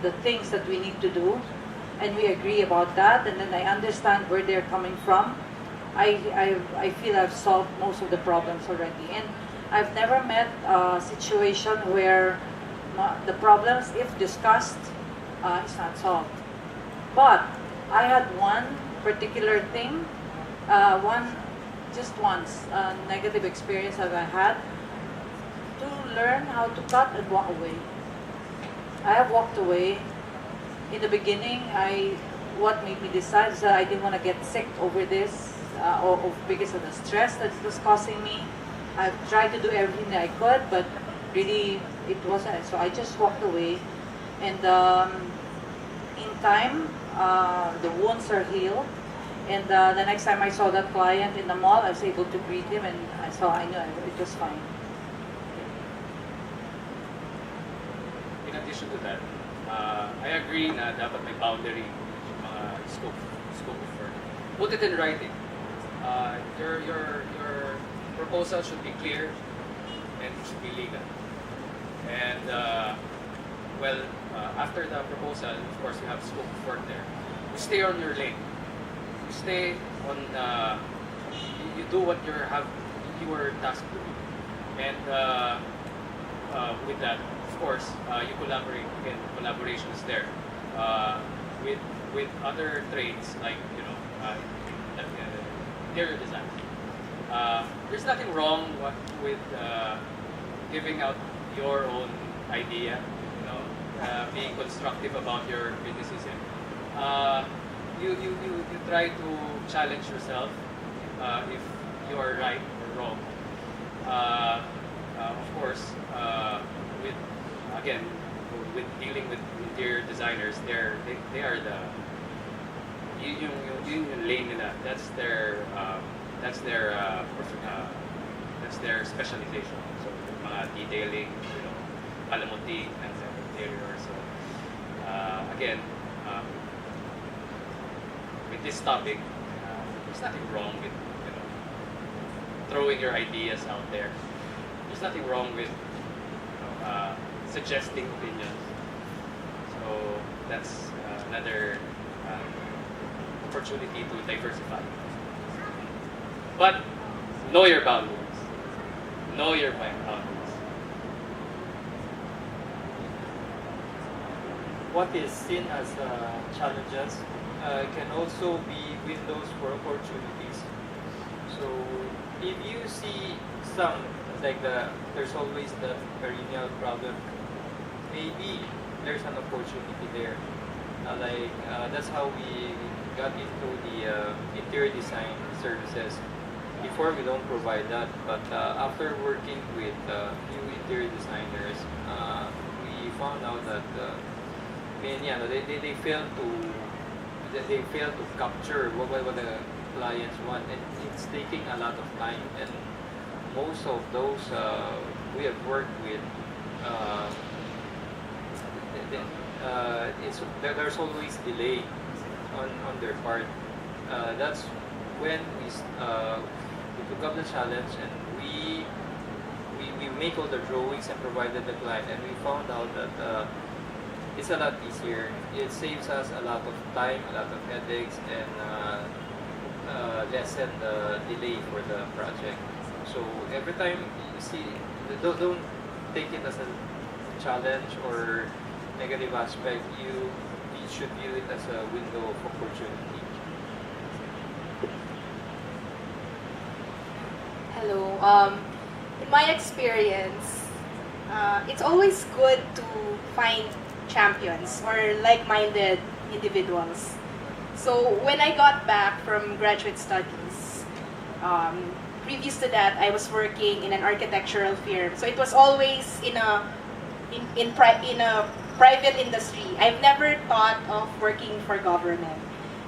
the things that we need to do, and we agree about that, and then I understand where they're coming from. I feel I've solved most of the problems already, and I've never met a situation where the problems, if discussed, is not solved. But I had one particular thing, just once, a negative experience that I had, to learn how to cut and walk away. I have walked away. In the beginning, what made me decide is that I didn't want to get sick over this, or because of the stress that it was causing me. I've tried to do everything that I could, but really it wasn't. So I just walked away, and in time, the wounds are healed. And the next time I saw that client in the mall, I was able to greet him, and I knew it was fine. In addition to that, I agree na dapat may boundary yung mga scope of work. Put it in writing. Your proposal should be clear and it should be legal. And after the proposal, of course, you have scope of work there. You stay on your lane. You stay on. You do what you were tasked to do, and with that, of course, you collaborate. Again, collaboration is there with other trades like interior design. There's nothing wrong with giving out your own idea, being constructive about your criticism. You try to challenge yourself if you are right or wrong. Of course, with dealing with interior designers, they are yung lane nila. That's their specialization. So mga detailing, palamuti and interior. So again. With this topic, there's nothing wrong with throwing your ideas out there. There's nothing wrong with suggesting opinions. So that's another opportunity to diversify. But know your boundaries. Know your boundaries. What is seen as challenges can also be windows for opportunities. So if you see there's always the perennial problem, maybe there's an opportunity there. That's how we got into the interior design services. Before we don't provide that, but after working with new interior designers, we found out that they fail to capture what the clients want, and it's taking a lot of time. And most of those we have worked with, there's always delay on their part. That's when we took up the challenge, and we make all the drawings and provided the client, and we found out that it's a lot easier. It saves us a lot of time, a lot of headaches, and lessen the delay for the project. So every time you see, don't take it as a challenge or negative aspect. You should view it as a window of opportunity. Hello. In my experience, it's always good to find champions or like-minded individuals. So when I got back from graduate studies, previous to that, I was working in an architectural firm. So it was always in a private industry. I've never thought of working for government.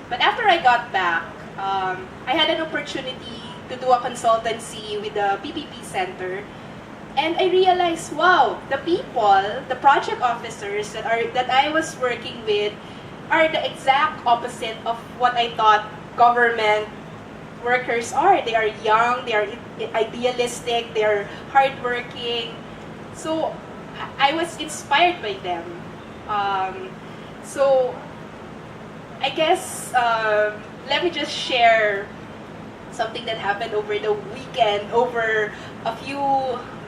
But after I got back, I had an opportunity to do a consultancy with the PPP Center. And I realized, wow, the people, the project officers that I was working with are the exact opposite of what I thought government workers are. They are young, they are idealistic, they are hardworking. So I was inspired by them. So I guess let me just share something that happened over the weekend, over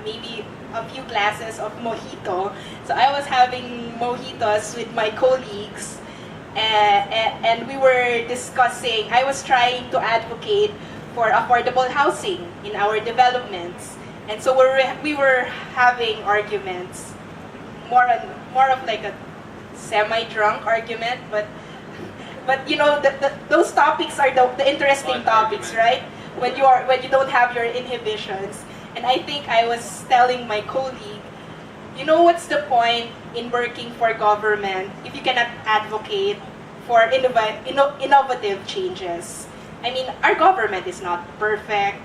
maybe a few glasses of mojito. So I was having mojitos with my colleagues, and we were discussing, I was trying to advocate for affordable housing in our developments. And so we were having arguments, more of like a semi-drunk argument, but you know, those topics are the interesting topics, right? When you don't have your inhibitions. And I think I was telling my colleague, you know, what's the point in working for government if you cannot advocate for innovative changes? I mean, our government is not perfect.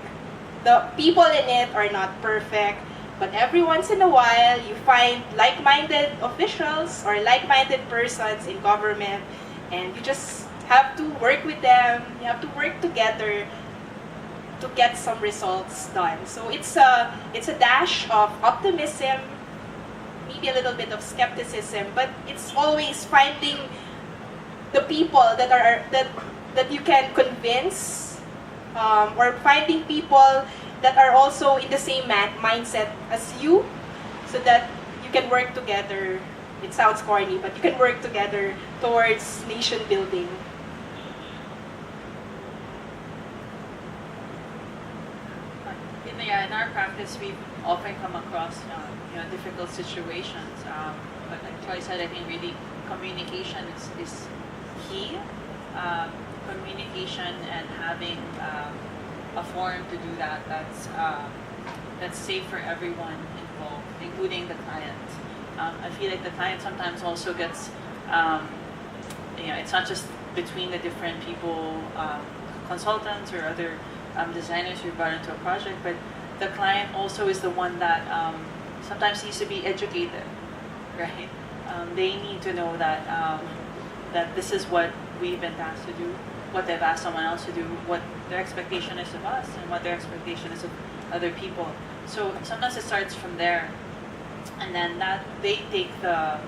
The people in it are not perfect. But every once in a while, you find like-minded officials or like-minded persons in government, and you just have to work with them. You have to work together to get some results done. So it's a dash of optimism, maybe a little bit of skepticism, but it's always finding the people that you can convince, or finding people that are also in the same mindset as you, so that you can work together. It sounds corny, but you can work together towards nation building. In our practice, we've often come across difficult situations. But like Choie said, I think really communication is key. Communication and having a forum to do that's safe for everyone involved, including the client. I feel like the client sometimes also gets, it's not just between the different people, consultants or other designers who brought into a project, but the client also is the one that sometimes needs to be educated, right? They need to know that this is what we've been tasked to do, what they've asked someone else to do, what their expectation is of us, and what their expectation is of other people. So sometimes it starts from there, and then that they take the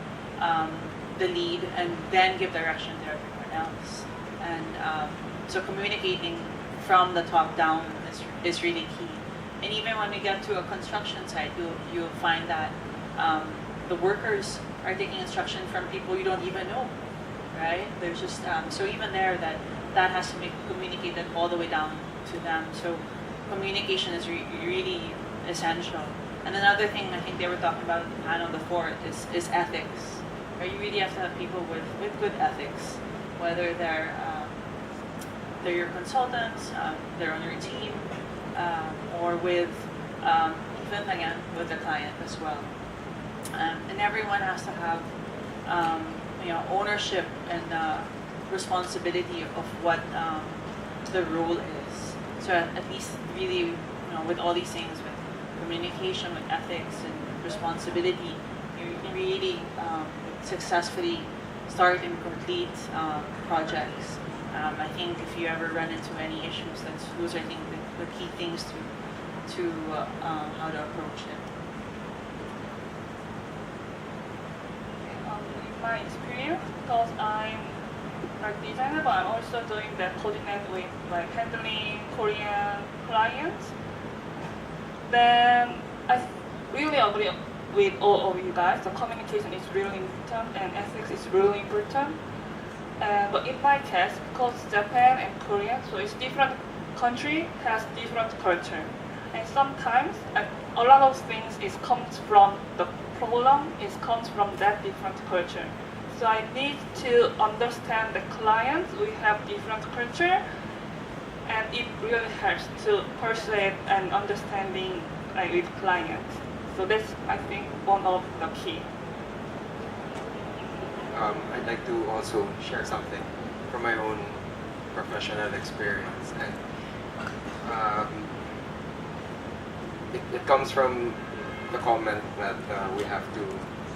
lead and then give direction to everyone else. And so communicating from the top down is really key. And even when we get to a construction site, you'll find that the workers are taking instruction from people you don't even know, right? There's just so even there that has to be communicated all the way down to them. So communication is really essential. And another thing I think they were talking about in the panel before is ethics. Right? You really have to have people with good ethics, whether they're your consultants, they're on your team, or with even again with the client as well. And everyone has to have ownership and responsibility of what the role is. So at least really with all these things, with communication, with ethics and responsibility, you can really successfully start and complete projects. I think if you ever run into any issues, those are, I think, the key things to how to approach it. In my experience, because I'm like designer, but I'm also doing the coordinate with like handling Korean clients. Then really agree with all of you guys. The communication is really important and ethics is really important. But in my case, because Japan and Korea, so it's different country has different culture, and sometimes a lot of things is comes from the problem. It comes from that different culture. So I need to understand the clients. We have different culture, and it really helps to persuade and understanding with clients. So that's, I think, one of the key. I'd like to also share something from my own professional experience, and it comes from the comment that we have to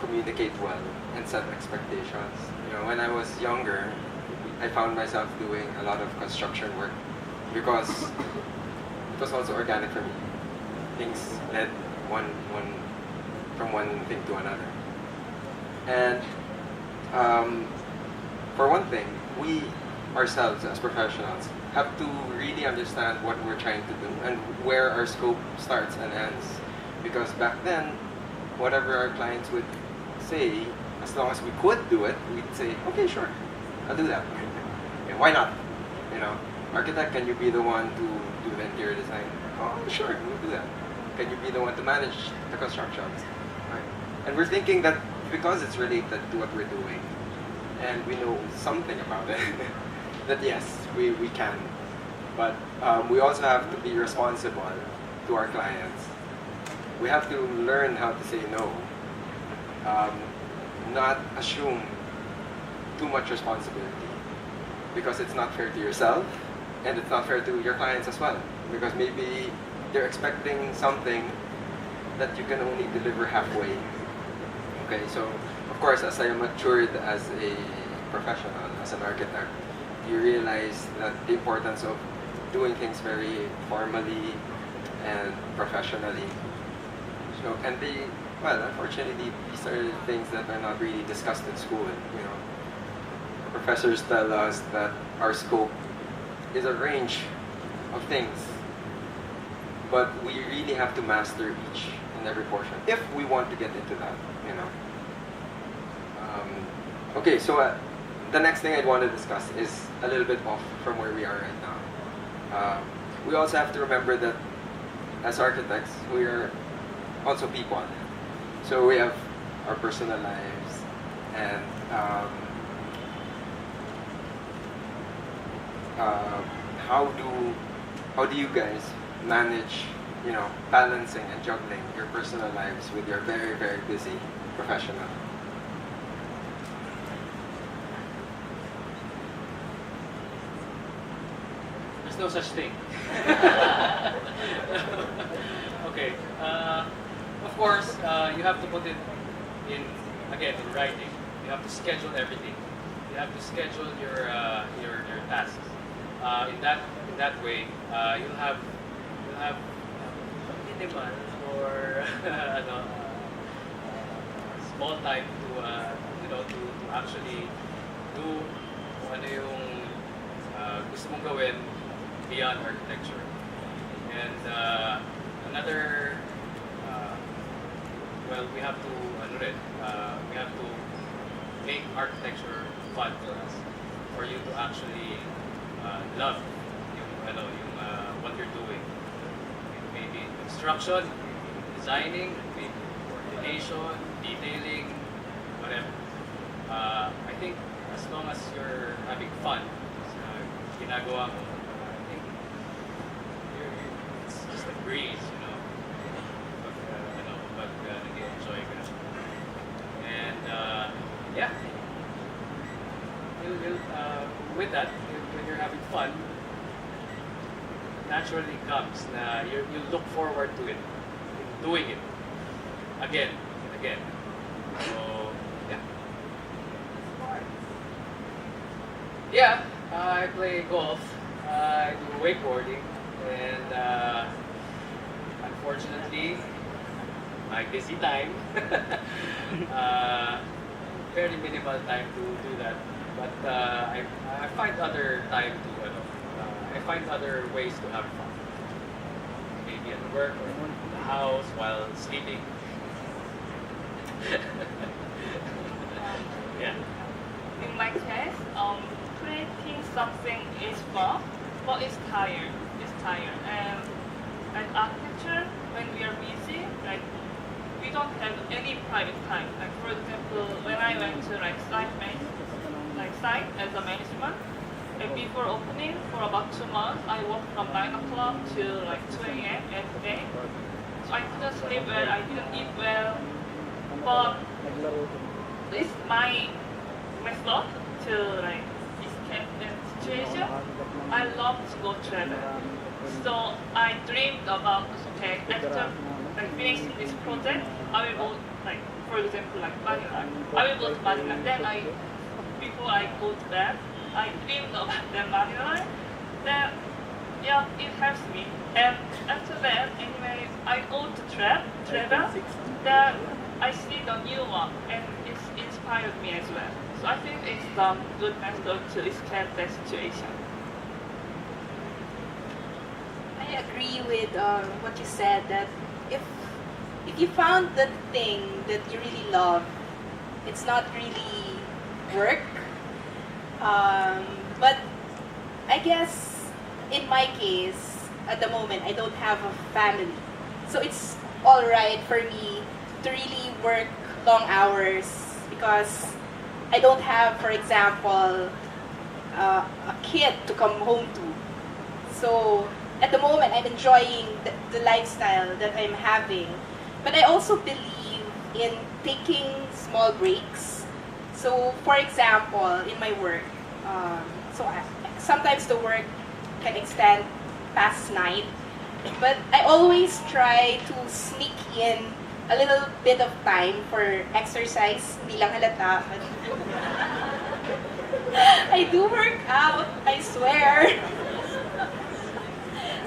communicate well and set expectations. You know, when I was younger, I found myself doing a lot of construction work because it was also organic for me. Things led from one thing to another, and for one thing, we ourselves as professionals have to really understand what we're trying to do and where our scope starts and ends. Because back then, whatever our clients would say, as long as we could do it, we'd say, okay, sure, I'll do that. Okay, why not? You know, architect, can you be the one to do the interior design? Oh, sure, we'll do that. Can you be the one to manage the constructions? Right? And we're thinking that because it's related to what we're doing, and we know something about it, that yes, we can. But we also have to be responsible to our clients. We have to learn how to say no. Not assume too much responsibility, because it's not fair to yourself, and it's not fair to your clients as well. Because maybe they're expecting something that you can only deliver halfway. Okay, so of course, as I matured as a professional, as an architect, you realize that the importance of doing things very formally and professionally. So, and unfortunately, these are things that are not really discussed in school. You know, professors tell us that our scope is a range of things, but we really have to master each and every portion if we want to get into that. You know. Okay, so the next thing I'd want to discuss is a little bit off from where we are right now. We also have to remember that as architects, we are also people. So we have our personal lives, and how do you guys manage, you know, balancing and juggling your personal lives with your very, very busy professional? There's no such thing. Okay. Of course, you have to put it in writing. You have to schedule everything. You have to schedule your tasks. In that way, you'll have minimal or small time to actually do ano yung gusto mong gawin beyond architecture. And another, we have to make architecture fun for us, for you to actually love what you're doing. Maybe construction, designing, maybe coordination, detailing, whatever. I think as long as you're having fun, ginagawa mo, I think it's just a breeze, but nag-enjoy ka. And yeah, with that, when you're having fun, naturally comes na you look forward to it, doing it again and again. So yeah. Yeah, I play golf, I do wakeboarding, and unfortunately, my busy time, very minimal time to do that. But I find other time to I find other ways to have fun. Maybe at work or in the house while sleeping. Yeah. In my case, creating something is fun, but it's tired. It's tired. And like architecture, when we are busy, like we don't have any private time. Like for example, when I went to like site as a management, like before opening for about 2 months, I worked from 9 o'clock to like 2 a.m. every day. So I couldn't sleep well, I didn't eat well, but it's my method to like escape that situation. I love to go travel. So I dreamed about, okay, after like finishing this project, I will go like, for example, like Manila. I will go to Manila. Then before I go to bed, I dreamed about the Manila. Then, yeah, it helps me. And after that, anyway, I go to travel. Then I see the new one, and it's inspired me as well. So I think it's a good method to escape that situation. I agree with what you said, that if you found the thing that you really love, it's not really work. But I guess in my case, at the moment, I don't have a family. So it's all right for me to really work long hours because I don't have, for example, a kid to come home to. So at the moment, I'm enjoying the lifestyle that I'm having. But I also believe in taking small breaks. So for example, in my work, sometimes the work can extend past 9. But I always try to sneak in a little bit of time for exercise. Hindi lang halata. I do work out, I swear.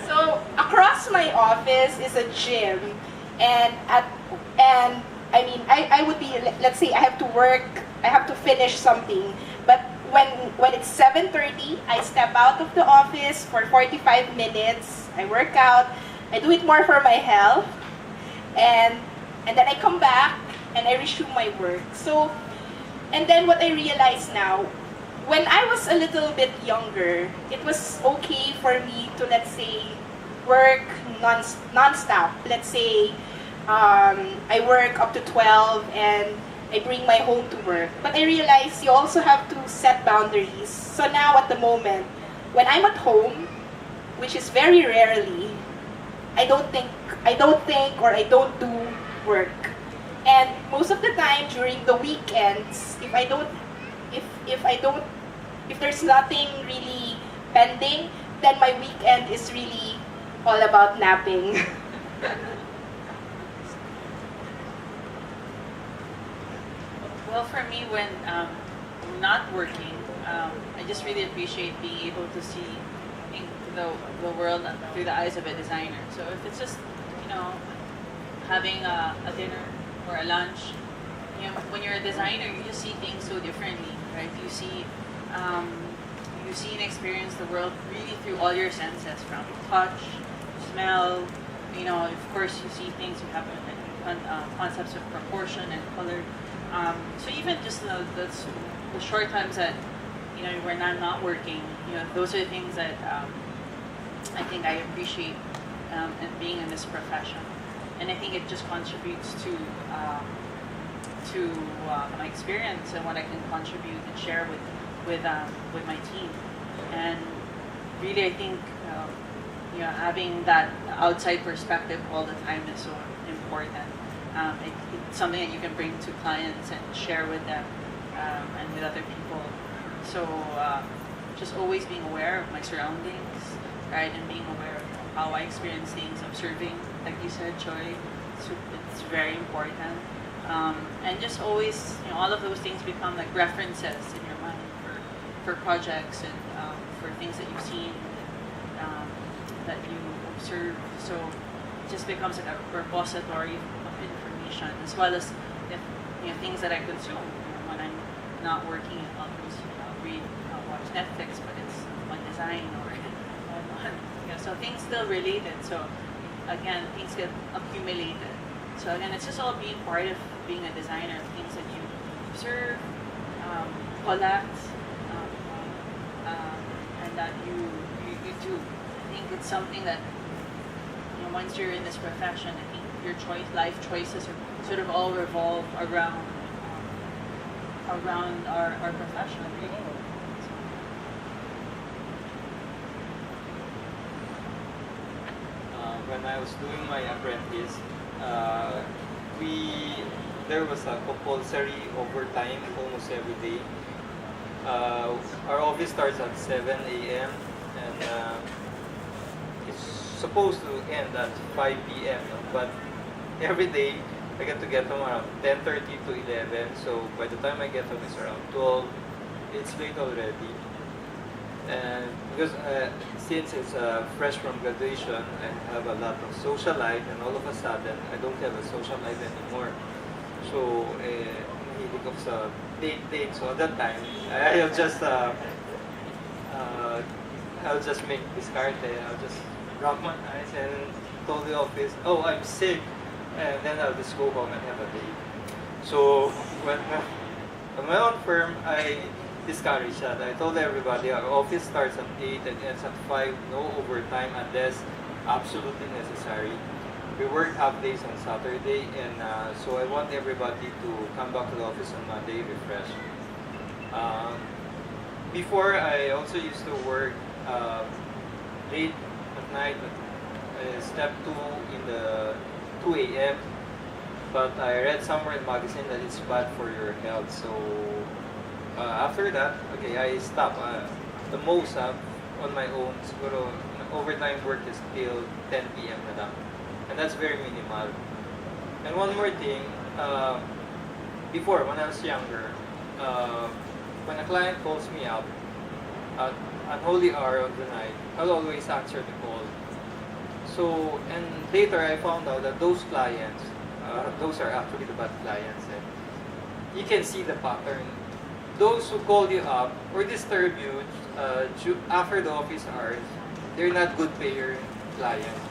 So across my office is a gym, and I mean I would be, let's say I have to work, I have to finish something, but when it's 7:30, I step out of the office for 45 minutes. I work out, I do it more for my health, and then I come back and I resume my work. So, and then what I realize now, when I was a little bit younger, it was okay for me to, let's say, work non-stop. Let's say I work up to 12 and I bring my home to work. But I realize you also have to set boundaries. So now at the moment, when I'm at home, which is very rarely, I don't think or I don't do work. And most of the time during the weekends, if there's nothing really pending, then my weekend is really all about napping. Well, for me, when not working, I just really appreciate being able to see the world through the eyes of a designer. So if it's just, having a dinner or a lunch, when you're a designer, you just see things so differently, right? You see and experience the world really through all your senses, from touch, smell, of course you see things, you have concepts of proportion and color. So even just the short times that when I'm not working, those are the things that I think I appreciate in being in this profession, and I think it just contributes to my experience and what I can contribute and share with my team. And really, I think having that outside perspective all the time is so important. It's something that you can bring to clients and share with them and with other people. So just always being aware of my surroundings, right, and being aware of how I experience things, observing, like you said, Choie, it's very important. And just always, all of those things become like references in your mind for projects and for things that you've seen, that you observe. So it just becomes like a repository of information, as well as things that I consume when I'm not working in all those Netflix, but it's on design or on so things still related. So again, things get accumulated. So again, it's just all being part of being a designer, things that you observe, collect, and that you do. I think it's something that once you're in this profession, I think your life choices are sort of all revolve around our profession. Really. When I was doing my apprentice, there was a compulsory overtime almost every day. Our office starts at 7 a.m. and it's supposed to end at 5 p.m. But every day I get home around 10:30 to 11. So by the time I get home, it's around 12. It's late already. And because since it's fresh from graduation, I have a lot of social life, and all of a sudden, I don't have a social life anymore. So, nahilig ako sa date. So at that time, I'll just make discarte. I'll just rub my eyes and tell the office, oh, I'm sick. And then I'll just go home and have a date. So, when on my own firm, I discouraged that. I told everybody our office starts at 8 and ends at 5, no overtime unless absolutely necessary. We work half days on Saturday, and so I want everybody to come back to the office on Monday refreshed. Before, I also used to work late at night, step 2 in the 2 a.m. But I read somewhere in the magazine that it's bad for your health, so after that, okay, I stopped. The most on my own, siguro, overtime work is till 10 p.m. na lang. And that's very minimal. And one more thing, before, when I was younger, when a client calls me up at unholy hour of the night, I'll always answer the call. So, and later I found out that those clients, those are actually the bad clients. And you can see the pattern. Those who call you up or disturb you after the office hours, they're not good payer clients.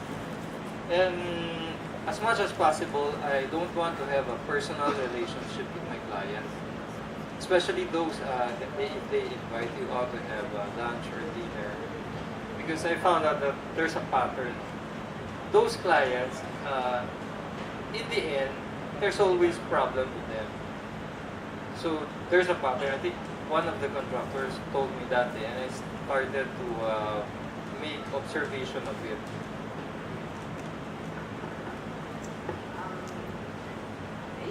And as much as possible, I don't want to have a personal relationship with my clients. Especially those if they invite you out to have lunch or dinner. Because I found out that there's a pattern. Those clients, in the end, there's always problem with them. So there's a pattern. I think one of the contractors told me that day, and I started to make observation of it.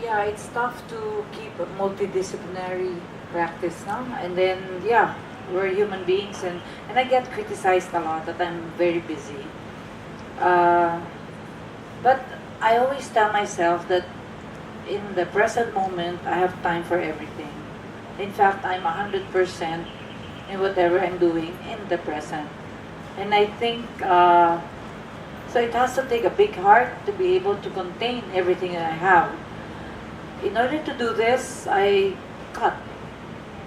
Yeah, it's tough to keep a multidisciplinary practice now. And then, yeah, we're human beings, and I get criticized a lot that I'm very busy. But I always tell myself that in the present moment, I have time for everything. In fact, I'm 100% in whatever I'm doing in the present. And I think, so it has to take a big heart to be able to contain everything that I have. In order to do this, I cut.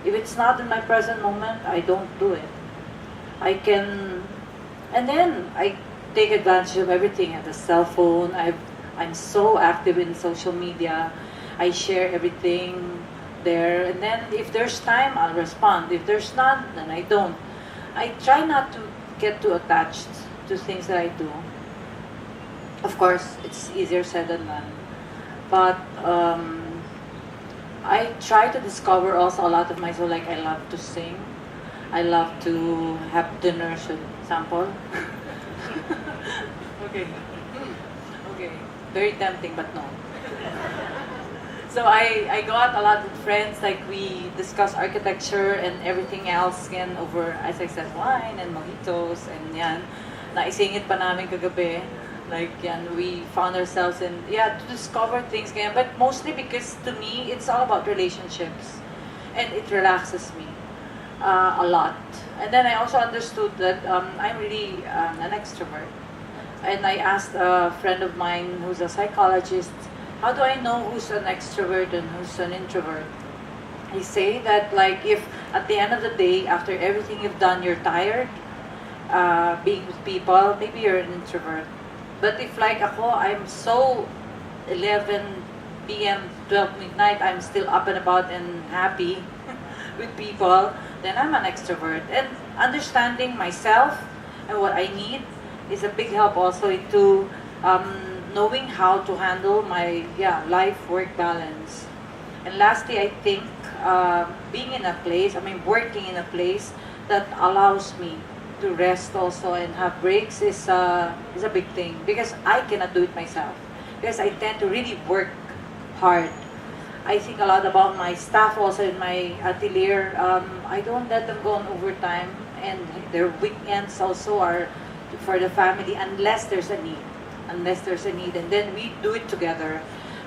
If it's not in my present moment, I don't do it. And then I take advantage of everything at the cell phone. I'm so active in social media. I share everything there. And then if there's time, I'll respond. If there's none, then I don't. I try not to get too attached to things that I do. Of course, it's easier said than done. But I try to discover also a lot of myself. Like, I love to sing. I love to have dinners with sample. Okay. Okay. Very tempting, but no. So I go out a lot with friends, like we discuss architecture and everything else again over, as I said, wine and mojitos and yan. Naisingit pa namin kagabi. Like yan, we found ourselves in, to discover things again. But mostly because to me, it's all about relationships. And it relaxes me a lot. And then I also understood that I'm really an extrovert. And I asked a friend of mine who's a psychologist, how do I know who's an extrovert and who's an introvert? I say that like if at the end of the day, after everything you've done, you're tired, being with people, maybe you're an introvert. But if like ako, I'm so 11 p.m., 12 midnight, I'm still up and about and happy with people, then I'm an extrovert. And understanding myself and what I need is a big help also into knowing how to handle my life-work balance. And lastly, I think being in a place, working in a place that allows me to rest also and have breaks is a big thing because I cannot do it myself. Because I tend to really work hard. I think a lot about my staff also in my atelier. I don't let them go on overtime, and their weekends also are for the family unless there's a need. Unless there's a need, and then we do it together.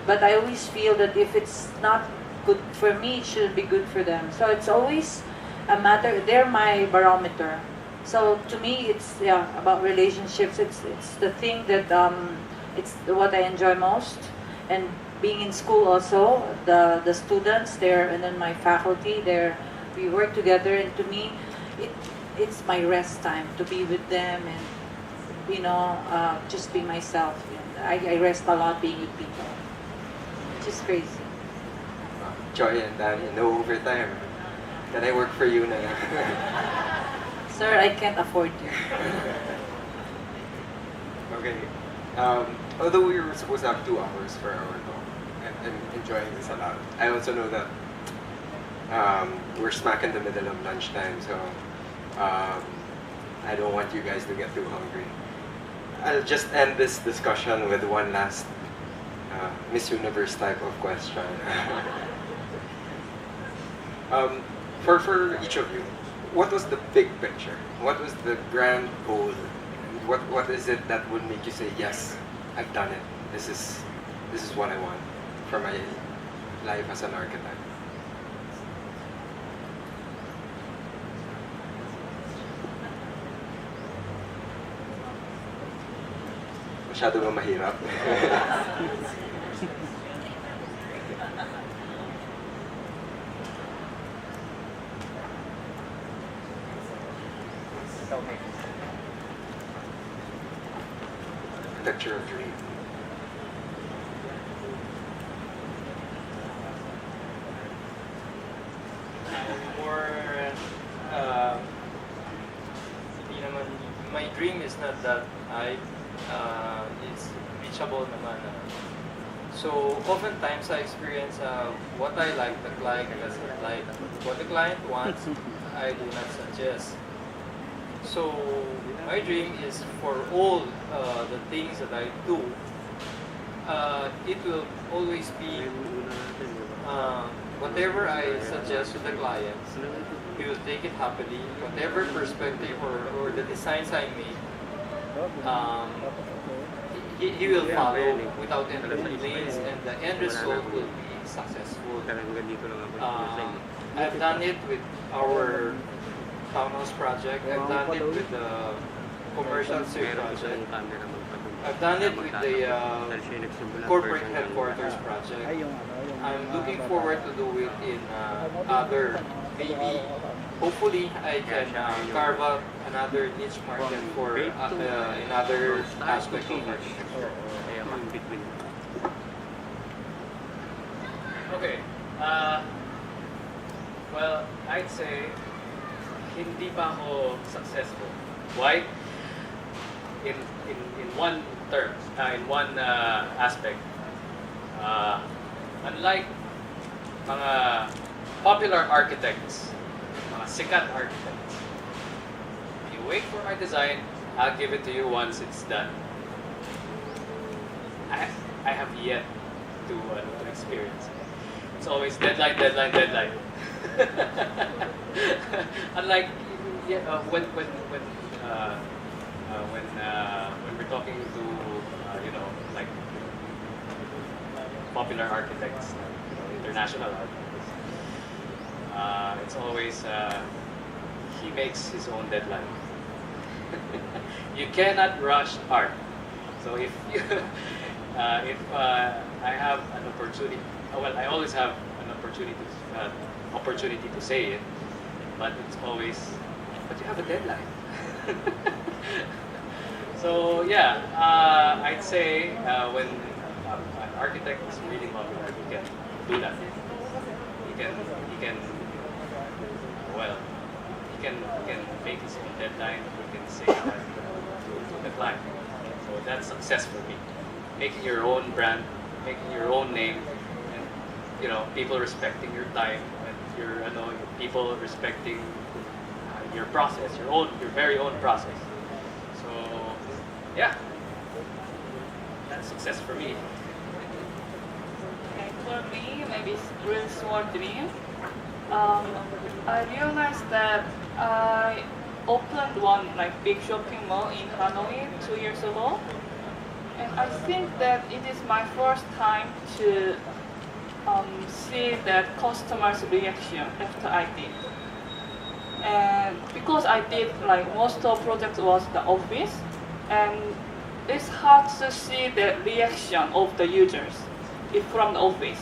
But I always feel that if it's not good for me, it shouldn't be good for them. So it's always a matter. They're my barometer. So to me, it's about relationships. It's the thing that it's what I enjoy most, and being in school also, the students there, and then my faculty there, we work together, and to me, it's my rest time to be with them and just be myself. And I rest a lot being with people, which is crazy. Choie and Danny, no overtime. Can I work for you na? Sir, I can't afford you. Okay. Although we were supposed to have 2 hours for our talk, and I'm enjoying this a lot. I also know that we're smack in the middle of lunchtime, so I don't want you guys to get too hungry. I'll just end this discussion with one last Miss Universe type of question. For each of you, what was the big picture? What was the grand goal? What is it that would make you say, yes, I've done it. This is what I want for my life as an architect? Masyado ba mahirap? Architecture of dream. More, my dream is not that high. It's reachable naman. So oftentimes I experience what I like, the client doesn't like. What the client wants, I do not suggest. So my dream is for all the things that I do, it will always be whatever I suggest to the client, he will take it happily. Whatever perspective or the designs I make, he will follow without any complaints, and the end result will be successful. I've done it with our townhouse project. I've done it with the commercial suite project. I've done it with the corporate headquarters project. I'm looking forward to do it in other, maybe, hopefully I can carve out another niche market for another aspect of architecture. Okay. Well, I'd say hindi pa ako successful. Why? In one term, in one aspect. Unlike mga popular architects, mga sikat architects, you wait for my design, I'll give it to you once it's done. I have yet to experience it. It's always deadline. Unlike when we're talking to like popular architects, international architects, it's always he makes his own deadline. You cannot rush art. So if I have an opportunity, well, I always have an opportunity opportunity to say it, but it's always, but you have a deadline. So yeah, I'd say when an architect is really motivated, he can do that. He can well, he can make his own deadline. He can say that to the client. So that's success for me. Making your own brand, making your own name, and people respecting your time, and your people respecting your process, your very own process. So yeah, that's success for me. Okay, for me, maybe it's really small dream. I realized that I opened one big shopping mall in Hanoi 2 years ago, and I think that it is my first time to see that customers' reaction after I did. And because I did most of project was the office, and it's hard to see the reaction of the users from the office.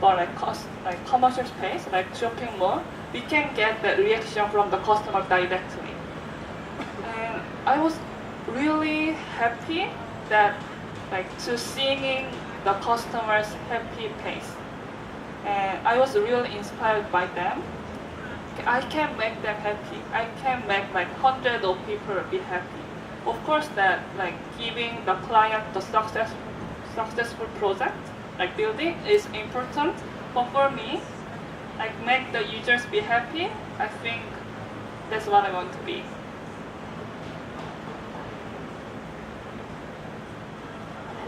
But commercial space, like shopping mall, we can get the reaction from the customer directly. And I was really happy that to seeing the customers' happy face. And I was really inspired by them. I can make them happy. I can make hundreds of people be happy. Of course, that giving the client the successful project, building, is important. But for me, make the users be happy. I think that's what I want to be.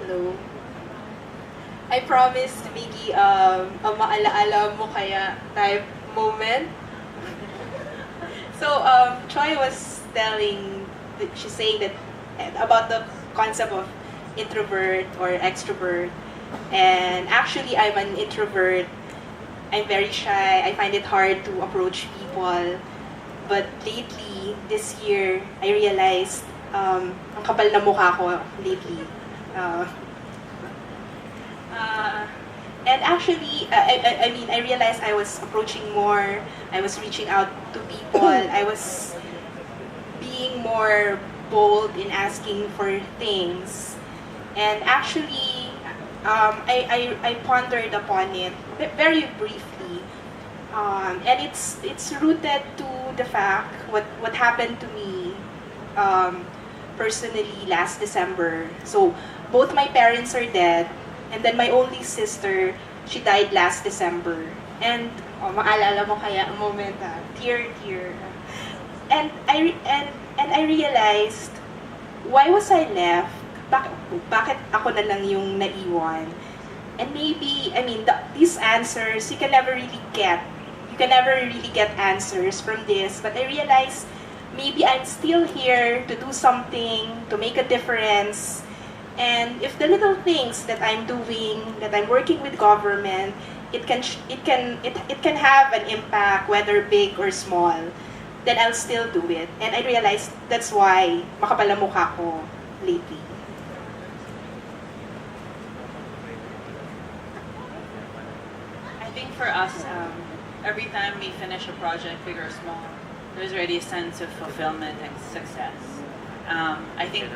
Hello. I promised Miggy a maalaala mo kaya type moment. So Choie was she's saying that about the concept of introvert or extrovert, and actually I'm an introvert. I'm very shy. I find it hard to approach people. But lately, this year, I realized ang kapal na mukha ko lately. And actually, I realized I was approaching more. I was reaching out to people. I was being more bold in asking for things. And actually, I pondered upon it very briefly. And it's rooted to the fact what happened to me personally last December. So both my parents are dead. And then my only sister, she died last December. And maalala mo kaya moment, tear. And I realized, why was I left? Bakit ako na lang yung naiwan? And maybe, these answers you can never really get. You can never really get answers from this. But I realized maybe I'm still here to do something, to make a difference. And if the little things that I'm doing, that I'm working with government, it can have an impact, whether big or small, then I'll still do it. And I realized that's why makapal na mukha ko lately. I think for us, every time we finish a project, big or small, there's already a sense of fulfillment and success. I think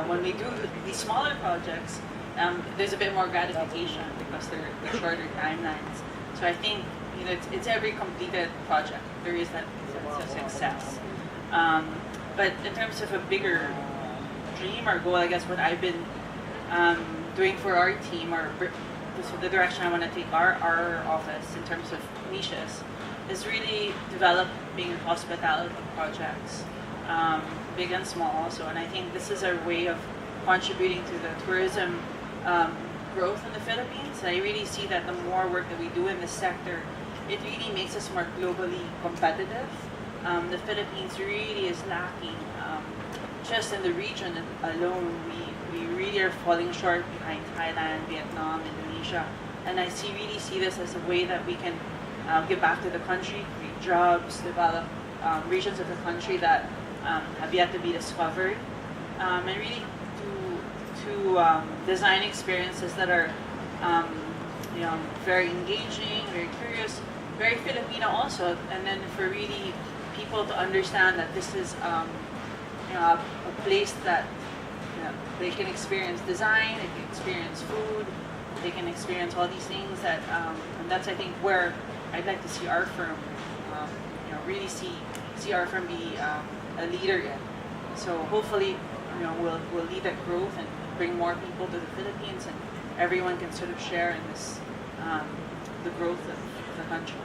when we do these smaller projects, there's a bit more gratification because they're shorter timelines. So I think it's every completed project there is that sense of success. But in terms of a bigger dream or goal, I guess what I've been doing for our team or the direction I want to take our office in terms of niches is really developing hospitality projects. Big and small also, and I think this is our way of contributing to the tourism growth in the Philippines. And I really see that the more work that we do in this sector, it really makes us more globally competitive. The Philippines really is lacking. Just in the region alone, we really are falling short behind Thailand, Vietnam, Indonesia, and I really see this as a way that we can give back to the country, create jobs, develop regions of the country that have yet to be discovered, and really to design experiences that are very engaging, very curious, very Filipino also, and then for really people to understand that this is a place that they can experience design, they can experience food, they can experience all these things that, and that's I think where I'd like to see our firm, really see our firm be a leader in. So hopefully, we'll lead that growth and bring more people to the Philippines, and everyone can sort of share in this, the growth of the country.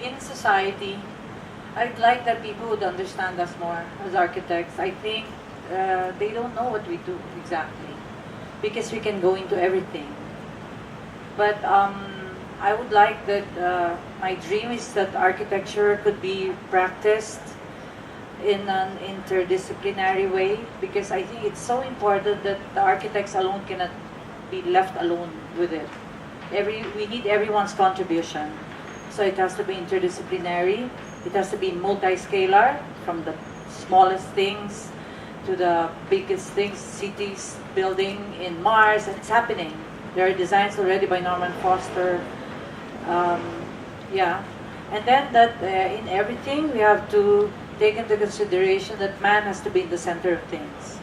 In society, I'd like that people would understand us more as architects. I think they don't know what we do exactly because we can go into everything. But I would like that my dream is that architecture could be practiced in an interdisciplinary way, because I think it's so important that the architects alone cannot be left alone with it. We need everyone's contribution. So it has to be interdisciplinary. It has to be multi-scalar, from the smallest things to the biggest things, cities building in Mars, and it's happening. There are designs already by Norman Foster. And then that in everything we have to take into consideration that man has to be in the center of things.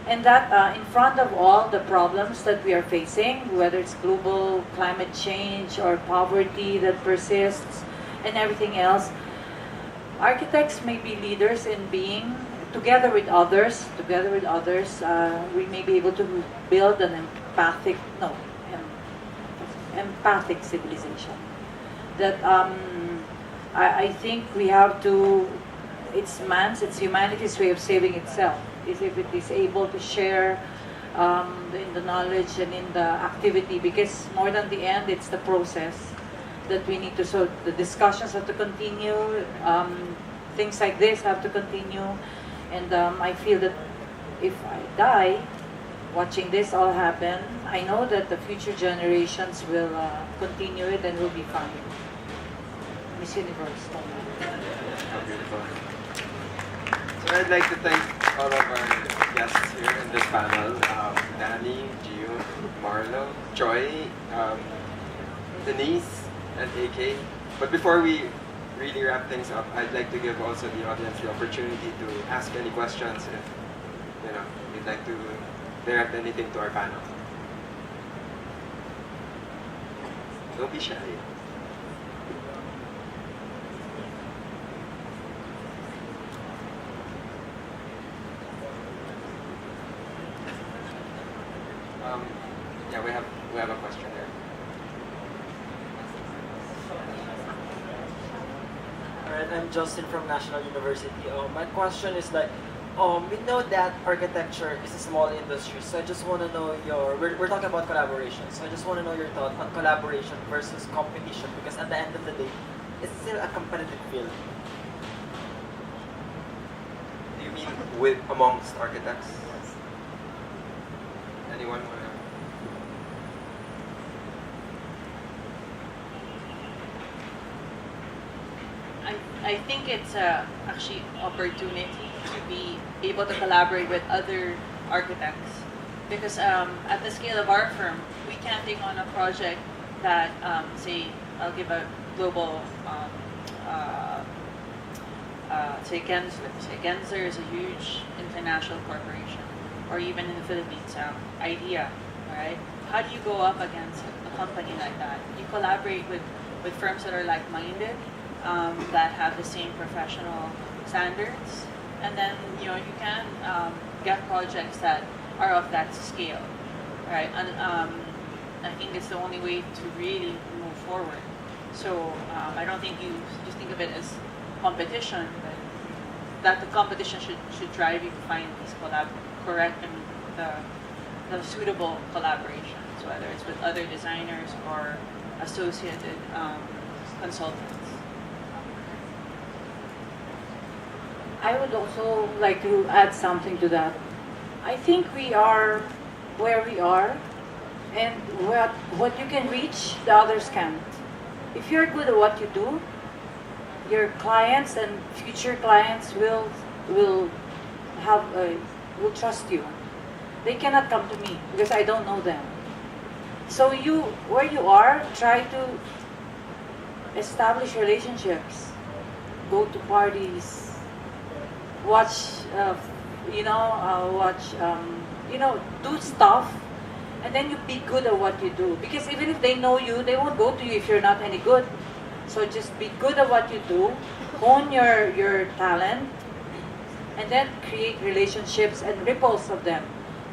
And that in front of all the problems that we are facing, whether it's global climate change or poverty that persists and everything else, architects may be leaders in being, together with others, we may be able to build an empathic civilization. That I think we have to, it's humanity's way of saving itself. Is if it is able to share in the knowledge and in the activity, because more than the end, it's the process that we need to, so the discussions have to continue, things like this have to continue, and I feel that if I die watching this all happen, I know that the future generations will continue it and will be fine. Miss Universe. So I'd like to thank all of our guests here in this panel, Danny, Jiyoon, Marlo, Choie, Denise, and AK. But before we really wrap things up, I'd like to give also the audience the opportunity to ask any questions if you'd like to direct anything to our panel. Don't be shy. We have a question there. Alright, I'm Justin from National University. My question is like, we know that architecture is a small industry, so I just want to know we're talking about collaboration, so I just want to know your thought on collaboration versus competition, because at the end of the day, it's still a competitive field. Do you mean with amongst architects? Anyone? I think it's actually opportunity to be able to collaborate with other architects, because at the scale of our firm, we can't take on a project that, say, I'll give a global, say Gensler is a huge international corporation, or even in the Philippines, IDEA, right? How do you go up against a company like that? You collaborate with firms that are like-minded, that have the same professional standards, and then you can get projects that are of that scale, right? And I think it's the only way to really move forward. So I don't think you just think of it as competition, but that the competition should drive you to find these correct and the suitable collaborations, whether it's with other designers or associated consultants. I would also like to add something to that. I think we are where we are, and what you can reach, the others can't. If you're good at what you do, your clients and future clients will have will trust you. They cannot come to me because I don't know them. So you, where you are, try to establish relationships. Go to parties. Watch, do stuff. And then you be good at what you do. Because even if they know you, they won't go to you if you're not any good. So just be good at what you do. Hone your talent. And then create relationships and ripples of them.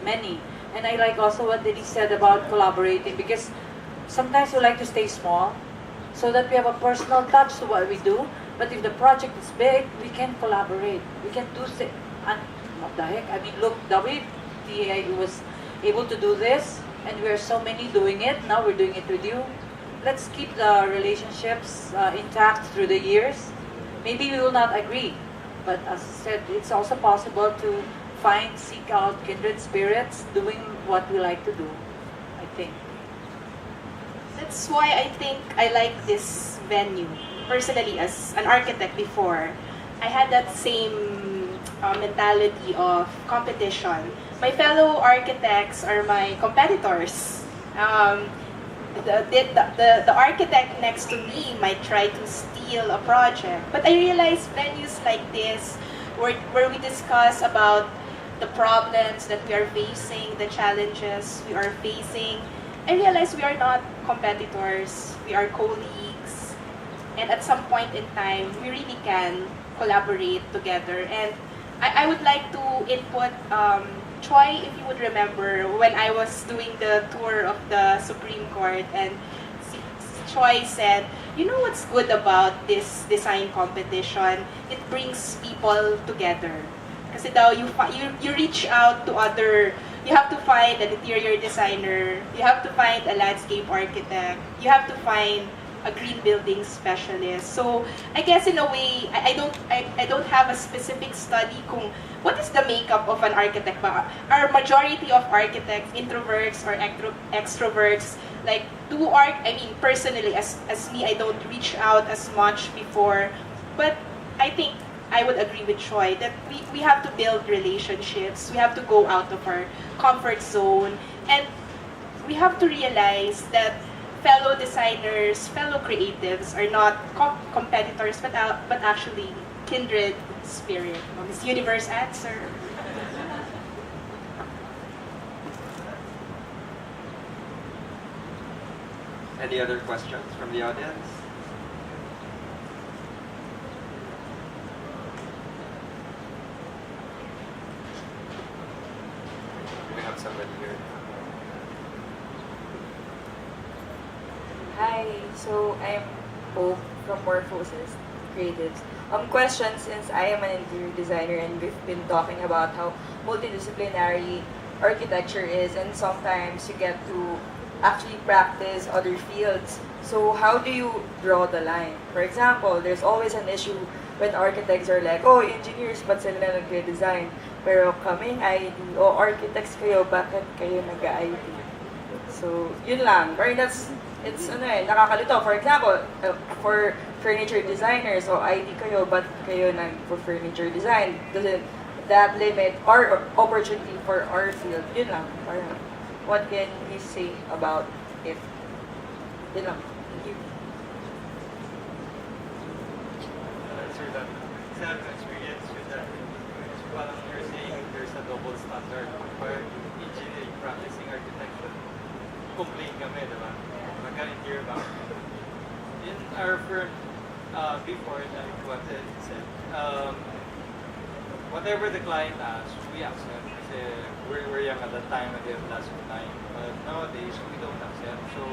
Many. And I like also what Denise said about collaborating, because sometimes we like to stay small so that we have a personal touch to what we do. But if the project is big, we can collaborate. We can do and what the heck? I mean, look, WTA was able to do this, and we are so many doing it. Now we're doing it with you. Let's keep the relationships intact through the years. Maybe we will not agree, but as I said, it's also possible to seek out kindred spirits doing what we like to do, I think. That's why I think I like this venue. Personally, as an architect before, I had that same mentality of competition. My fellow architects are my competitors. The architect next to me might try to steal a project, but I realized venues like this, where we discuss about the problems that we are facing, the challenges we are facing, I realize we are not competitors, we are colleagues, and at some point in time, we really can collaborate together. And I would like to input, Choie, if you would remember, when I was doing the tour of the Supreme Court, and Choie said, you know what's good about this design competition? It brings people together. Kasi daw, you reach out to you have to find an interior designer, you have to find a landscape architect, you have to find a green building specialist. So, I guess in a way, I don't have a specific study kung what is the makeup of an architect ba? Are majority of architects introverts or extroverts? Like, personally, as me, I don't reach out as much before, but I think I would agree with Choie that we have to build relationships, we have to go out of our comfort zone, and we have to realize that fellow designers, fellow creatives are not competitors, but actually kindred spirit. Miss Universe answer. Any other questions from the audience? We have somebody here. Hi, so I'm Hope from Morphosis Creatives. Question, since I am an interior designer and we've been talking about how multidisciplinary architecture is, and sometimes you get to actually practice other fields. So how do you draw the line? For example, there's always an issue when architects are like, oh, engineers, ba't sila nag-design? Pero kaming ID, o architects kayo, bakit kayo nag-ID? So, yun lang. Or it's nakakalito. For example, for furniture designers, o ID kayo, ba't kayo nag-furniture design? Doesn't that limit our opportunity for our field? Yun lang. Parang, what can we say about it? Yun lang. Thank you. Answer that. I have experience with that. While you're saying there's a double standard for engineering practicing architecture. Complain kami, di ba? Magka-interior ba? In our firm, before, like what Ed said, whatever the client asks, we accept. Kasi we're young at that time and they have lots of time. But nowadays, we don't accept. So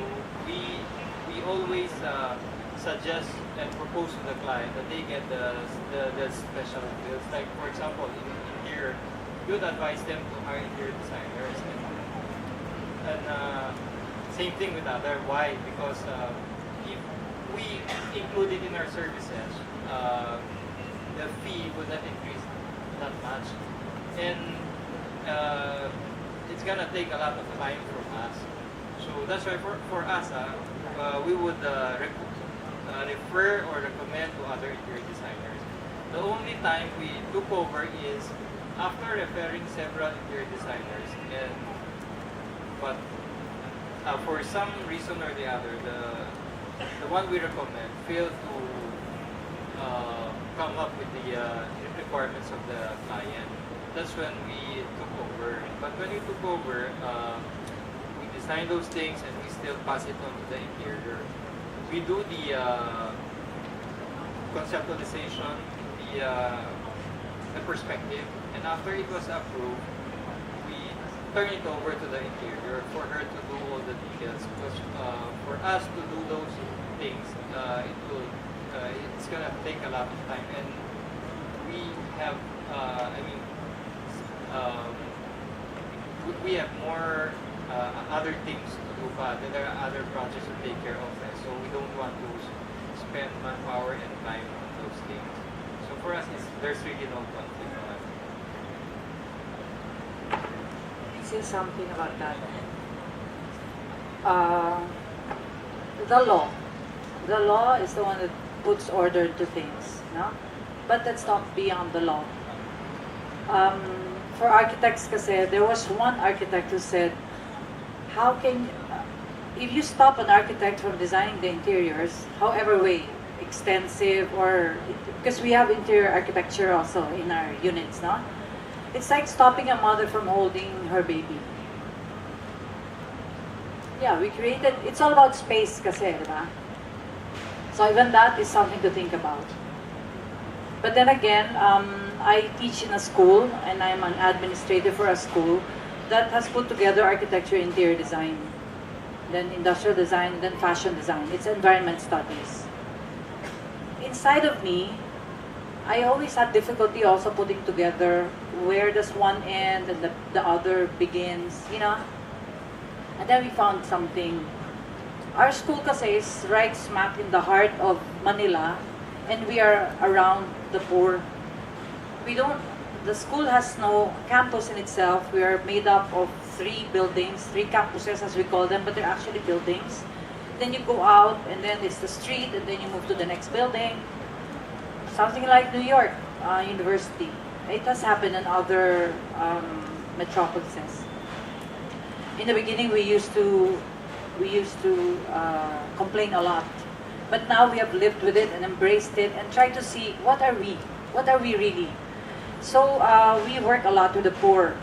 we always suggest and propose to the client that they get the special skills. Like, for example, in interior, you would advise them to hire interior designers. And same thing with other. Why? Because if we include it in our services, the fee would not increase that much. And it's gonna take a lot of time from us. So that's why for us, we would refer or recommend to other interior designers. The only time we took over is after referring several interior designers, and but for some reason or the other, the one we recommend failed to come up with the requirements of the client. That's when we took over. But when we took over, we design those things and we still pass it on to the interior. We do the conceptualization, the perspective, and after it was approved, we turn it over to the interior for her to do all the details. Because for us to do those things, it's gonna take a lot of time, and we have, we have more other things to do, but there are other projects to take care of, so we don't want to spend manpower and time on those things. So for us, there's really no conflict on it. Say something about that. The law is the one that puts order to things, no? But let's not beyond the law. For architects kasi, there was one architect who said, how can, if you stop an architect from designing the interiors, however way, extensive or, because we have interior architecture also in our units, no? It's like stopping a mother from holding her baby. Yeah, we created, it's all about space kasi, diba? So even that is something to think about. But then again, I teach in a school and I'm an administrator for a school that has put together architecture, interior design, then industrial design, then fashion design. It's environment studies. Inside of me, I always had difficulty also putting together where does one end and the other begins, you know? And then we found something. Our school kasi is right smack in the heart of Manila, and we are around the poor. The school has no campus in itself. We are made up of 3 buildings, 3 campuses as we call them, but they're actually buildings. Then you go out, and then it's the street, and then you move to the next building. Something like New York University. It has happened in other metropolises. In the beginning, we used to complain a lot, but now we have lived with it and embraced it and tried to see what are we really. So we work a lot with the poor.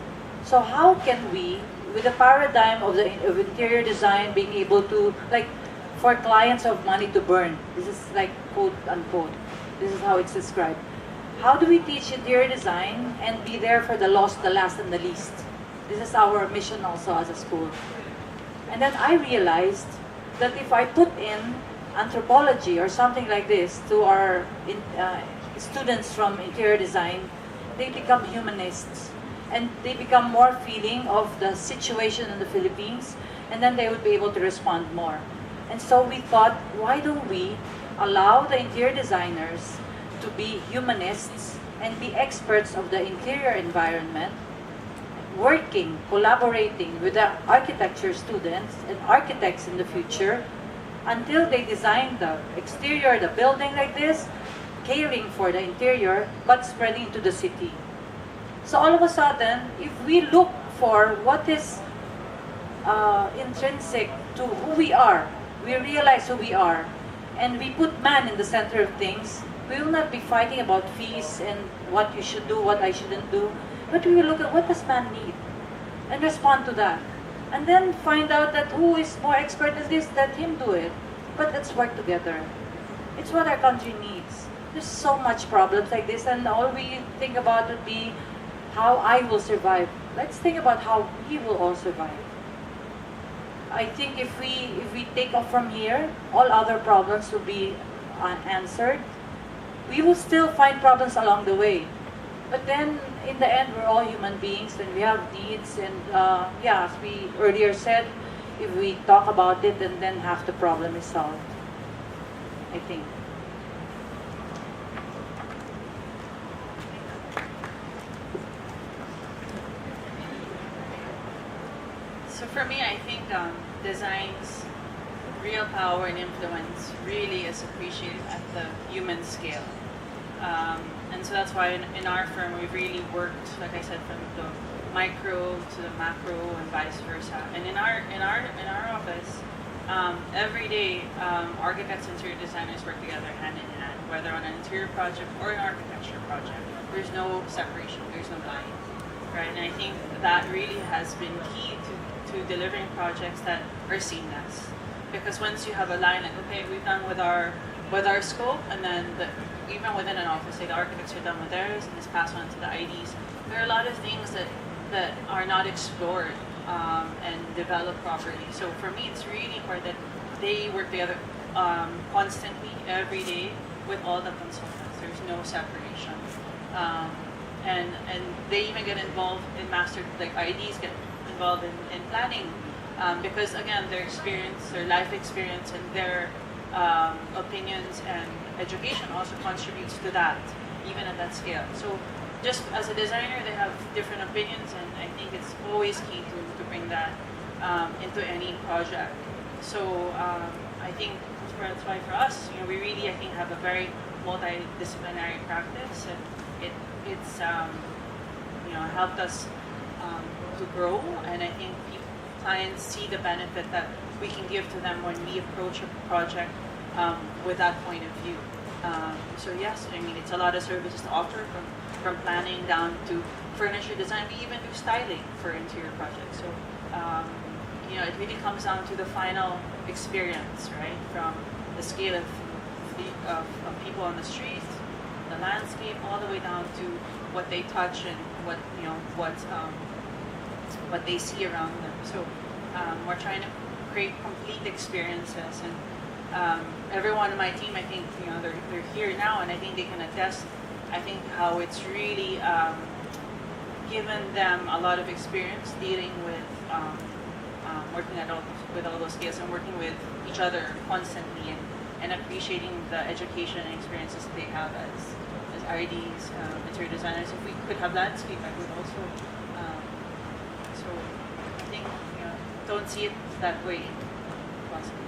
So how can we, with the paradigm of interior design, being able to, like, for clients of money to burn, this is like quote unquote, this is how it's described. How do we teach interior design and be there for the lost, the last, and the least? This is our mission also as a school. And then I realized that if I put in anthropology or something like this to our students from interior design, they become humanists and they become more feeling of the situation in the Philippines, and then they would be able to respond more. And so we thought, why don't we allow the interior designers to be humanists and be experts of the interior environment, working, collaborating with the architecture students and architects in the future until they design the exterior, the building like this, caring for the interior, but spreading into the city. So all of a sudden, if we look for what is intrinsic to who we are, we realize who we are, and we put man in the center of things, we will not be fighting about fees and what you should do, what I shouldn't do, but we will look at what does man need and respond to that. And then find out that who is more expert in this, let him do it. But let's work together. It's what our country needs. There's so much problems like this, and all we think about would be how I will survive. Let's think about how we will all survive. I think if we take off from here, all other problems will be unanswered. We will still find problems along the way. But then, in the end, we're all human beings and we have needs. And yeah, as we earlier said, if we talk about it, then half the problem is solved, I think. So for me, I think design's real power and influence really is appreciated at the human scale. And so that's why in our firm we've really worked, like I said, from the micro to the macro and vice versa. And in our office, every day architects and interior designers work together hand in hand, whether on an interior project or an architecture project. There's no separation, there's no line, right? And I think that really has been key to delivering projects that are seamless. Because once you have a line, like, okay, we've done with our scope, and then even within an office, say the architects are done with theirs, and it's passed on to the IDs. There are a lot of things that are not explored and developed properly. So for me, it's really important that they work together constantly, every day, with all the consultants. There's no separation. And they even get involved in like IDs get involved in planning because again, their experience, their life experience, and their opinions and education also contributes to that, even at that scale. So just as a designer, they have different opinions, and I think it's always key to bring that into any project. So I think that's why for us, we really, I think, have a very multidisciplinary practice, and it's helped us to grow, and I think clients see the benefit that we can give to them when we approach a project with that point of view. So yes, I mean, it's a lot of services to offer, from planning down to furniture design. We even do styling for interior projects. So it really comes down to the final experience, right? From the scale of people on the street, the landscape, all the way down to what they touch and what they see around them. So we're trying to create complete experiences, and everyone on my team, I think, they're here now, and I think they can attest. I think how it's really given them a lot of experience dealing with working with all those skills and working with each other constantly, and appreciating the education and experiences that they have as RDs, interior designers. If we could have landscape, I would also. So I think don't see it that way. Possibly.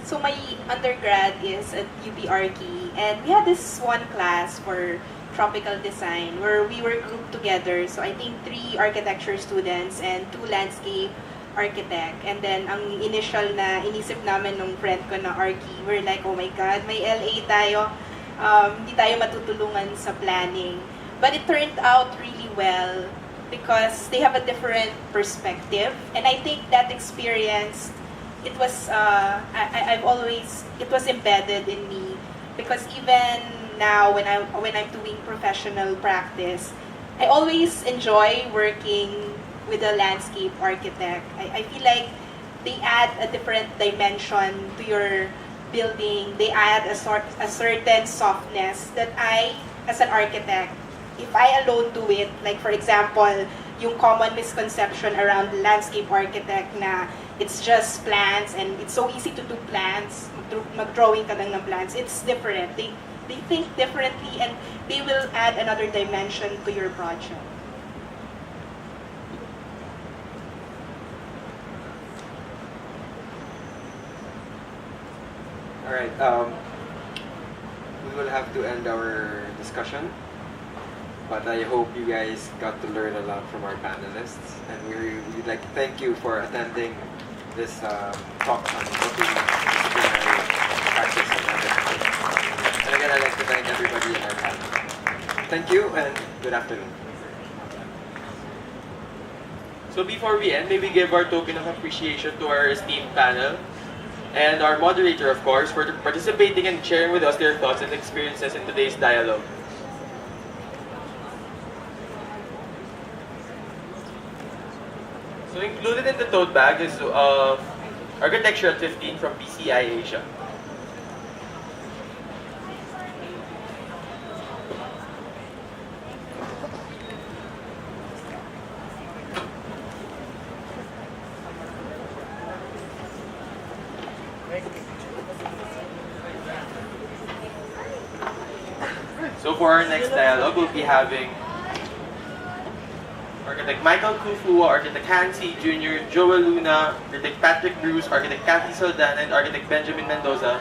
So my undergrad is at UPRK, and we had this one class for tropical design where we were grouped together. So I think 3 architecture students and 2 landscape architect. And then ang initial na inisip namin nung friend ko na Arky, we're like, oh my God, may LA tayo. Hindi tayo matutulungan sa planning. But it turned out really well because they have a different perspective. And I think that experience, it was it was embedded in me, because even now when I'm doing professional practice, I always enjoy working with a landscape architect. I feel like they add a different dimension to your building. They add a certain softness that I, as an architect, if I alone do it, like for example, yung common misconception around landscape architect na it's just plants and it's so easy to do plants, mag-drawing ka lang ng plants. It's different. They think differently, and they will add another dimension to your project. All right. We will have to end our discussion, but I hope you guys got to learn a lot from our panelists, and we'd like to thank you for attending this talk on multidisciplinary practice and architecture. And again, I'd like to thank everybody in our panel. Thank you, and good afternoon. So before we end, maybe give our token of appreciation to our esteemed panel and our moderator, of course, for participating and sharing with us their thoughts and experiences in today's dialogue. So included in the tote bag is Architecture at 15 from PCI Asia. So for our next dialogue, we'll be having Architect Michael Kufua, Architect Hansi Jr., Joel Luna, Architect Patrick Bruce, Architect Kathy Saldan, and Architect Benjamin Mendoza